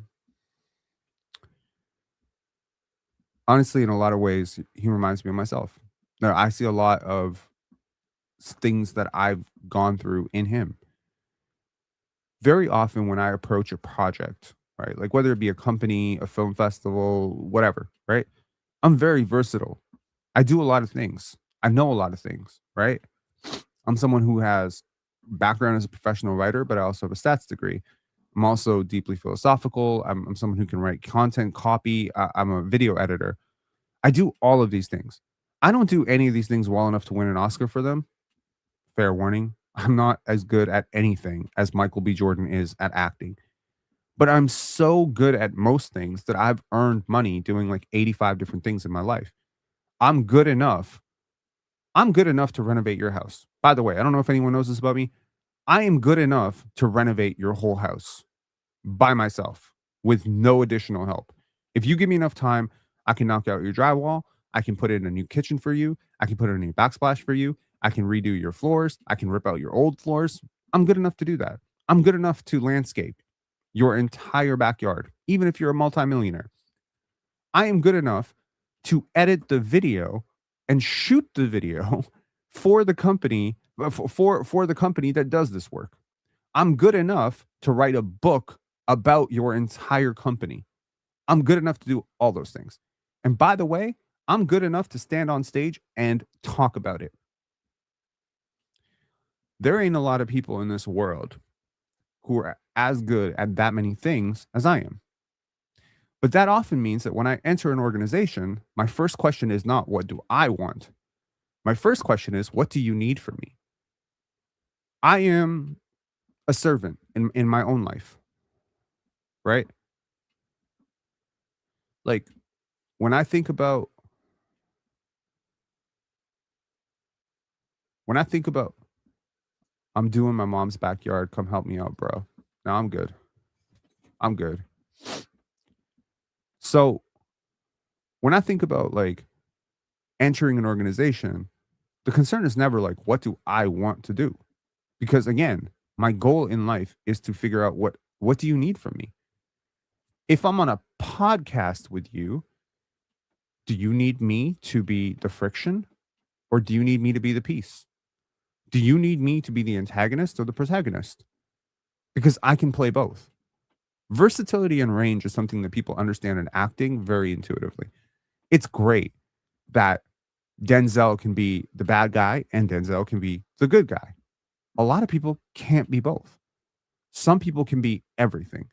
honestly, in a lot of ways, he reminds me of myself. Now, I see a lot of things that I've gone through in him. Very often when I approach a project, right, like whether it be a company, a film festival, whatever, right, I'm very versatile. I do a lot of things. I know a lot of things, right? I'm someone who has background as a professional writer, but I also have a stats degree. I'm also deeply philosophical. I'm someone who can write content, copy. I'm a video editor. I do all of these things. I don't do any of these things well enough to win an Oscar for them. Fair warning. I'm not as good at anything as Michael B. Jordan is at acting. But I'm so good at most things that I've earned money doing like 85 different things in my life. I'm good enough. I'm good enough to renovate your house. By the way, I don't know if anyone knows this about me. I am good enough to renovate your whole house by myself with no additional help. If you give me enough time, I can knock out your drywall. I can put in a new kitchen for you. I can put in a new backsplash for you. I can redo your floors. I can rip out your old floors. I'm good enough to do that. I'm good enough to landscape your entire backyard, even if you're a multimillionaire. I am good enough to edit the video and shoot the video for the company, for the company that does this work. I'm good enough to write a book about your entire company. I'm good enough to do all those things. And by the way, I'm good enough to stand on stage and talk about it. There ain't a lot of people in this world who are as good at that many things as I am. But that often means that when I enter an organization, my first question is not, what do I want? My first question is, what do you need from me? I am a servant in my own life, right? Like, when I think about, I'm doing my mom's backyard, come help me out, bro. No, I'm good. I'm good. So when I think about like entering an organization, The concern is never like, what do I want to do? Because again, my goal in life is to figure out what do you need from me? If I'm on a podcast with you, do you need me to be the friction, or do you need me to be the peace? Do you need me to be the antagonist or the protagonist? Because I can play both. Versatility and range is something that people understand in acting very intuitively. It's great that Denzel can be the bad guy and Denzel can be the good guy. A lot of people can't be both. Some people can be everything.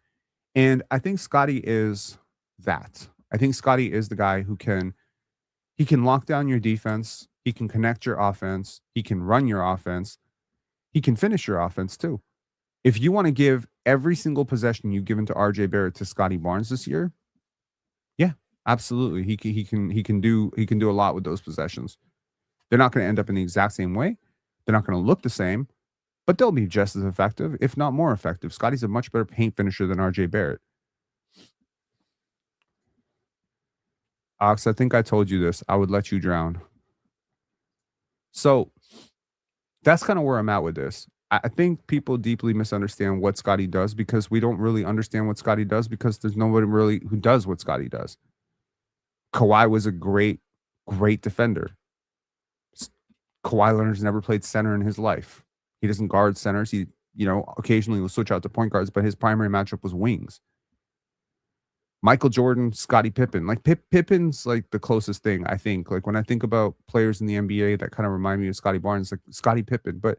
And I think Scottie is that. I think Scottie is the guy who can lock down your defense. He can connect your offense. He can run your offense. He can finish your offense too. If you want to give every single possession you've given to RJ Barrett to Scottie Barnes this year, yeah, absolutely. He can do a lot with those possessions. They're not going to end up in the exact same way. They're not going to look the same, but they'll be just as effective, if not more effective. Scottie's a much better paint finisher than RJ Barrett. Ox, I think I told you this. I would let you drown. So that's kind of where I'm at with this. I think people deeply misunderstand what Scottie does because we don't really understand what Scottie does because there's nobody really who does what Scottie does. Kawhi was a great defender. Kawhi Leonard's never played center in his life. He doesn't guard centers. He, occasionally will switch out to point guards, but his primary matchup was wings. Michael Jordan, Scottie Pippen. Like Pippen's like the closest thing, I think. Like when I think about players in the NBA that kind of remind me of Scottie Barnes, like Scottie Pippen. But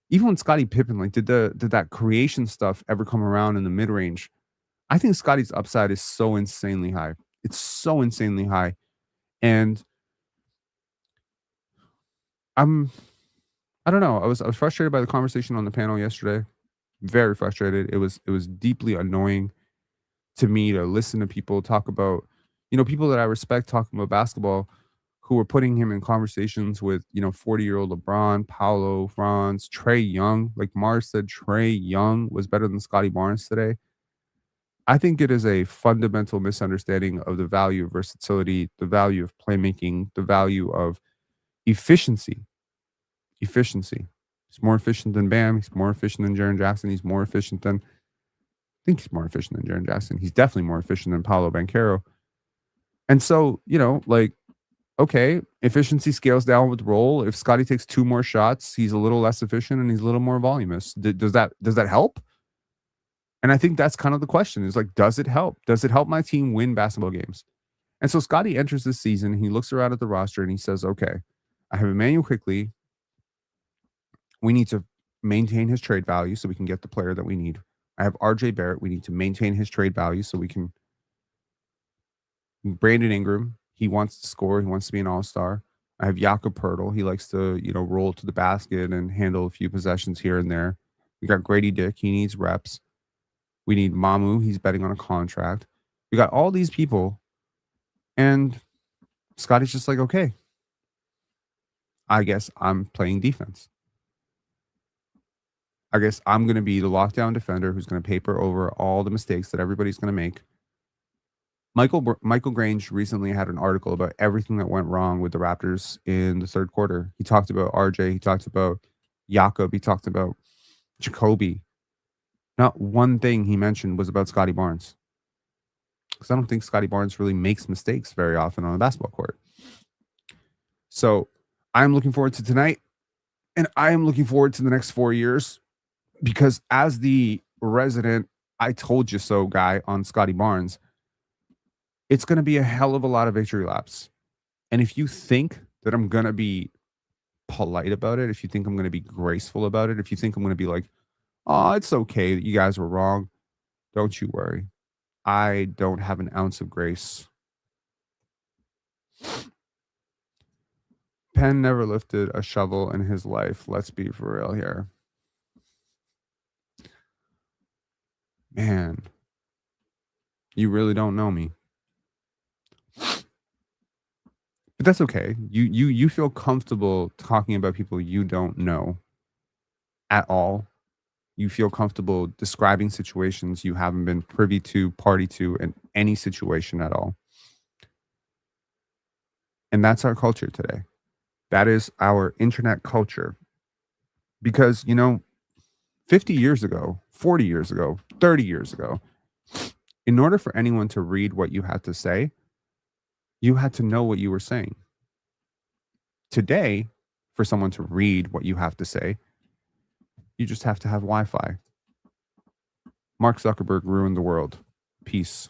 even when Scottie Pippen, like did that creation stuff ever come around in the mid-range? I think Scottie's upside is so insanely high. It's so insanely high. And I don't know. I was frustrated by the conversation on the panel yesterday. Very frustrated. It was deeply annoying to me to listen to people talk about, people that I respect talking about basketball who were putting him in conversations with, 40-year-old LeBron, Paolo, Franz, Trae Young. Like Mars said, Trae Young was better than Scottie Barnes today. I think it is a fundamental misunderstanding of the value of versatility, the value of playmaking, the value of efficiency. Efficiency. He's more efficient than Bam. He's more efficient than Jaren Jackson. He's more efficient than, I think he's more efficient than Jaren Jackson. He's definitely more efficient than Paolo Banchero. And so, okay, efficiency scales down with role. If Scottie takes 2 more shots, he's a little less efficient and he's a little more voluminous. Does that help? And I think that's kind of the question is like, does it help? Does it help my team win basketball games? And so Scottie enters this season. He looks around at the roster and he says, okay, I have Emmanuel Quickley. We need to maintain his trade value so we can get the player that we need. I have RJ Barrett. We need to maintain his trade value so we can. Brandon Ingram, he wants to score. He wants to be an all-star. I have Jakob Poeltl. He likes to, roll to the basket and handle a few possessions here and there. We got Grady Dick. He needs reps. We need Mamu. He's betting on a contract. We got all these people. And Scottie's just like, okay, I guess I'm playing defense. I guess I'm going to be the lockdown defender who's going to paper over all the mistakes that everybody's going to make. Michael Grange recently had an article about everything that went wrong with the Raptors in the third quarter. He talked about RJ. He talked about Jakob. He talked about Jacoby. Not one thing he mentioned was about Scottie Barnes. Because I don't think Scottie Barnes really makes mistakes very often on the basketball court. So I'm looking forward to tonight. And I am looking forward to the next 4 years. Because as the resident I told you so guy on Scottie Barnes, it's going to be a hell of a lot of victory laps. And if you think that I'm going to be polite about it, if you think I'm going to be graceful about it, if you think I'm going to be like, oh, it's okay that you guys were wrong, don't you worry. I don't have an ounce of grace. Penn never lifted a shovel in his life. Let's be for real here. Man, you really don't know me. But that's okay. You feel comfortable talking about people you don't know at all. You feel comfortable describing situations you haven't been privy to, party to, in any situation at all. And that's our culture today. That is our internet culture. Because, 50 years ago, 40 years ago, 30 years ago, in order for anyone to read what you had to say, you had to know what you were saying. Today, for someone to read what you have to say, you just have to have Wi-Fi. Mark Zuckerberg ruined the world. Peace.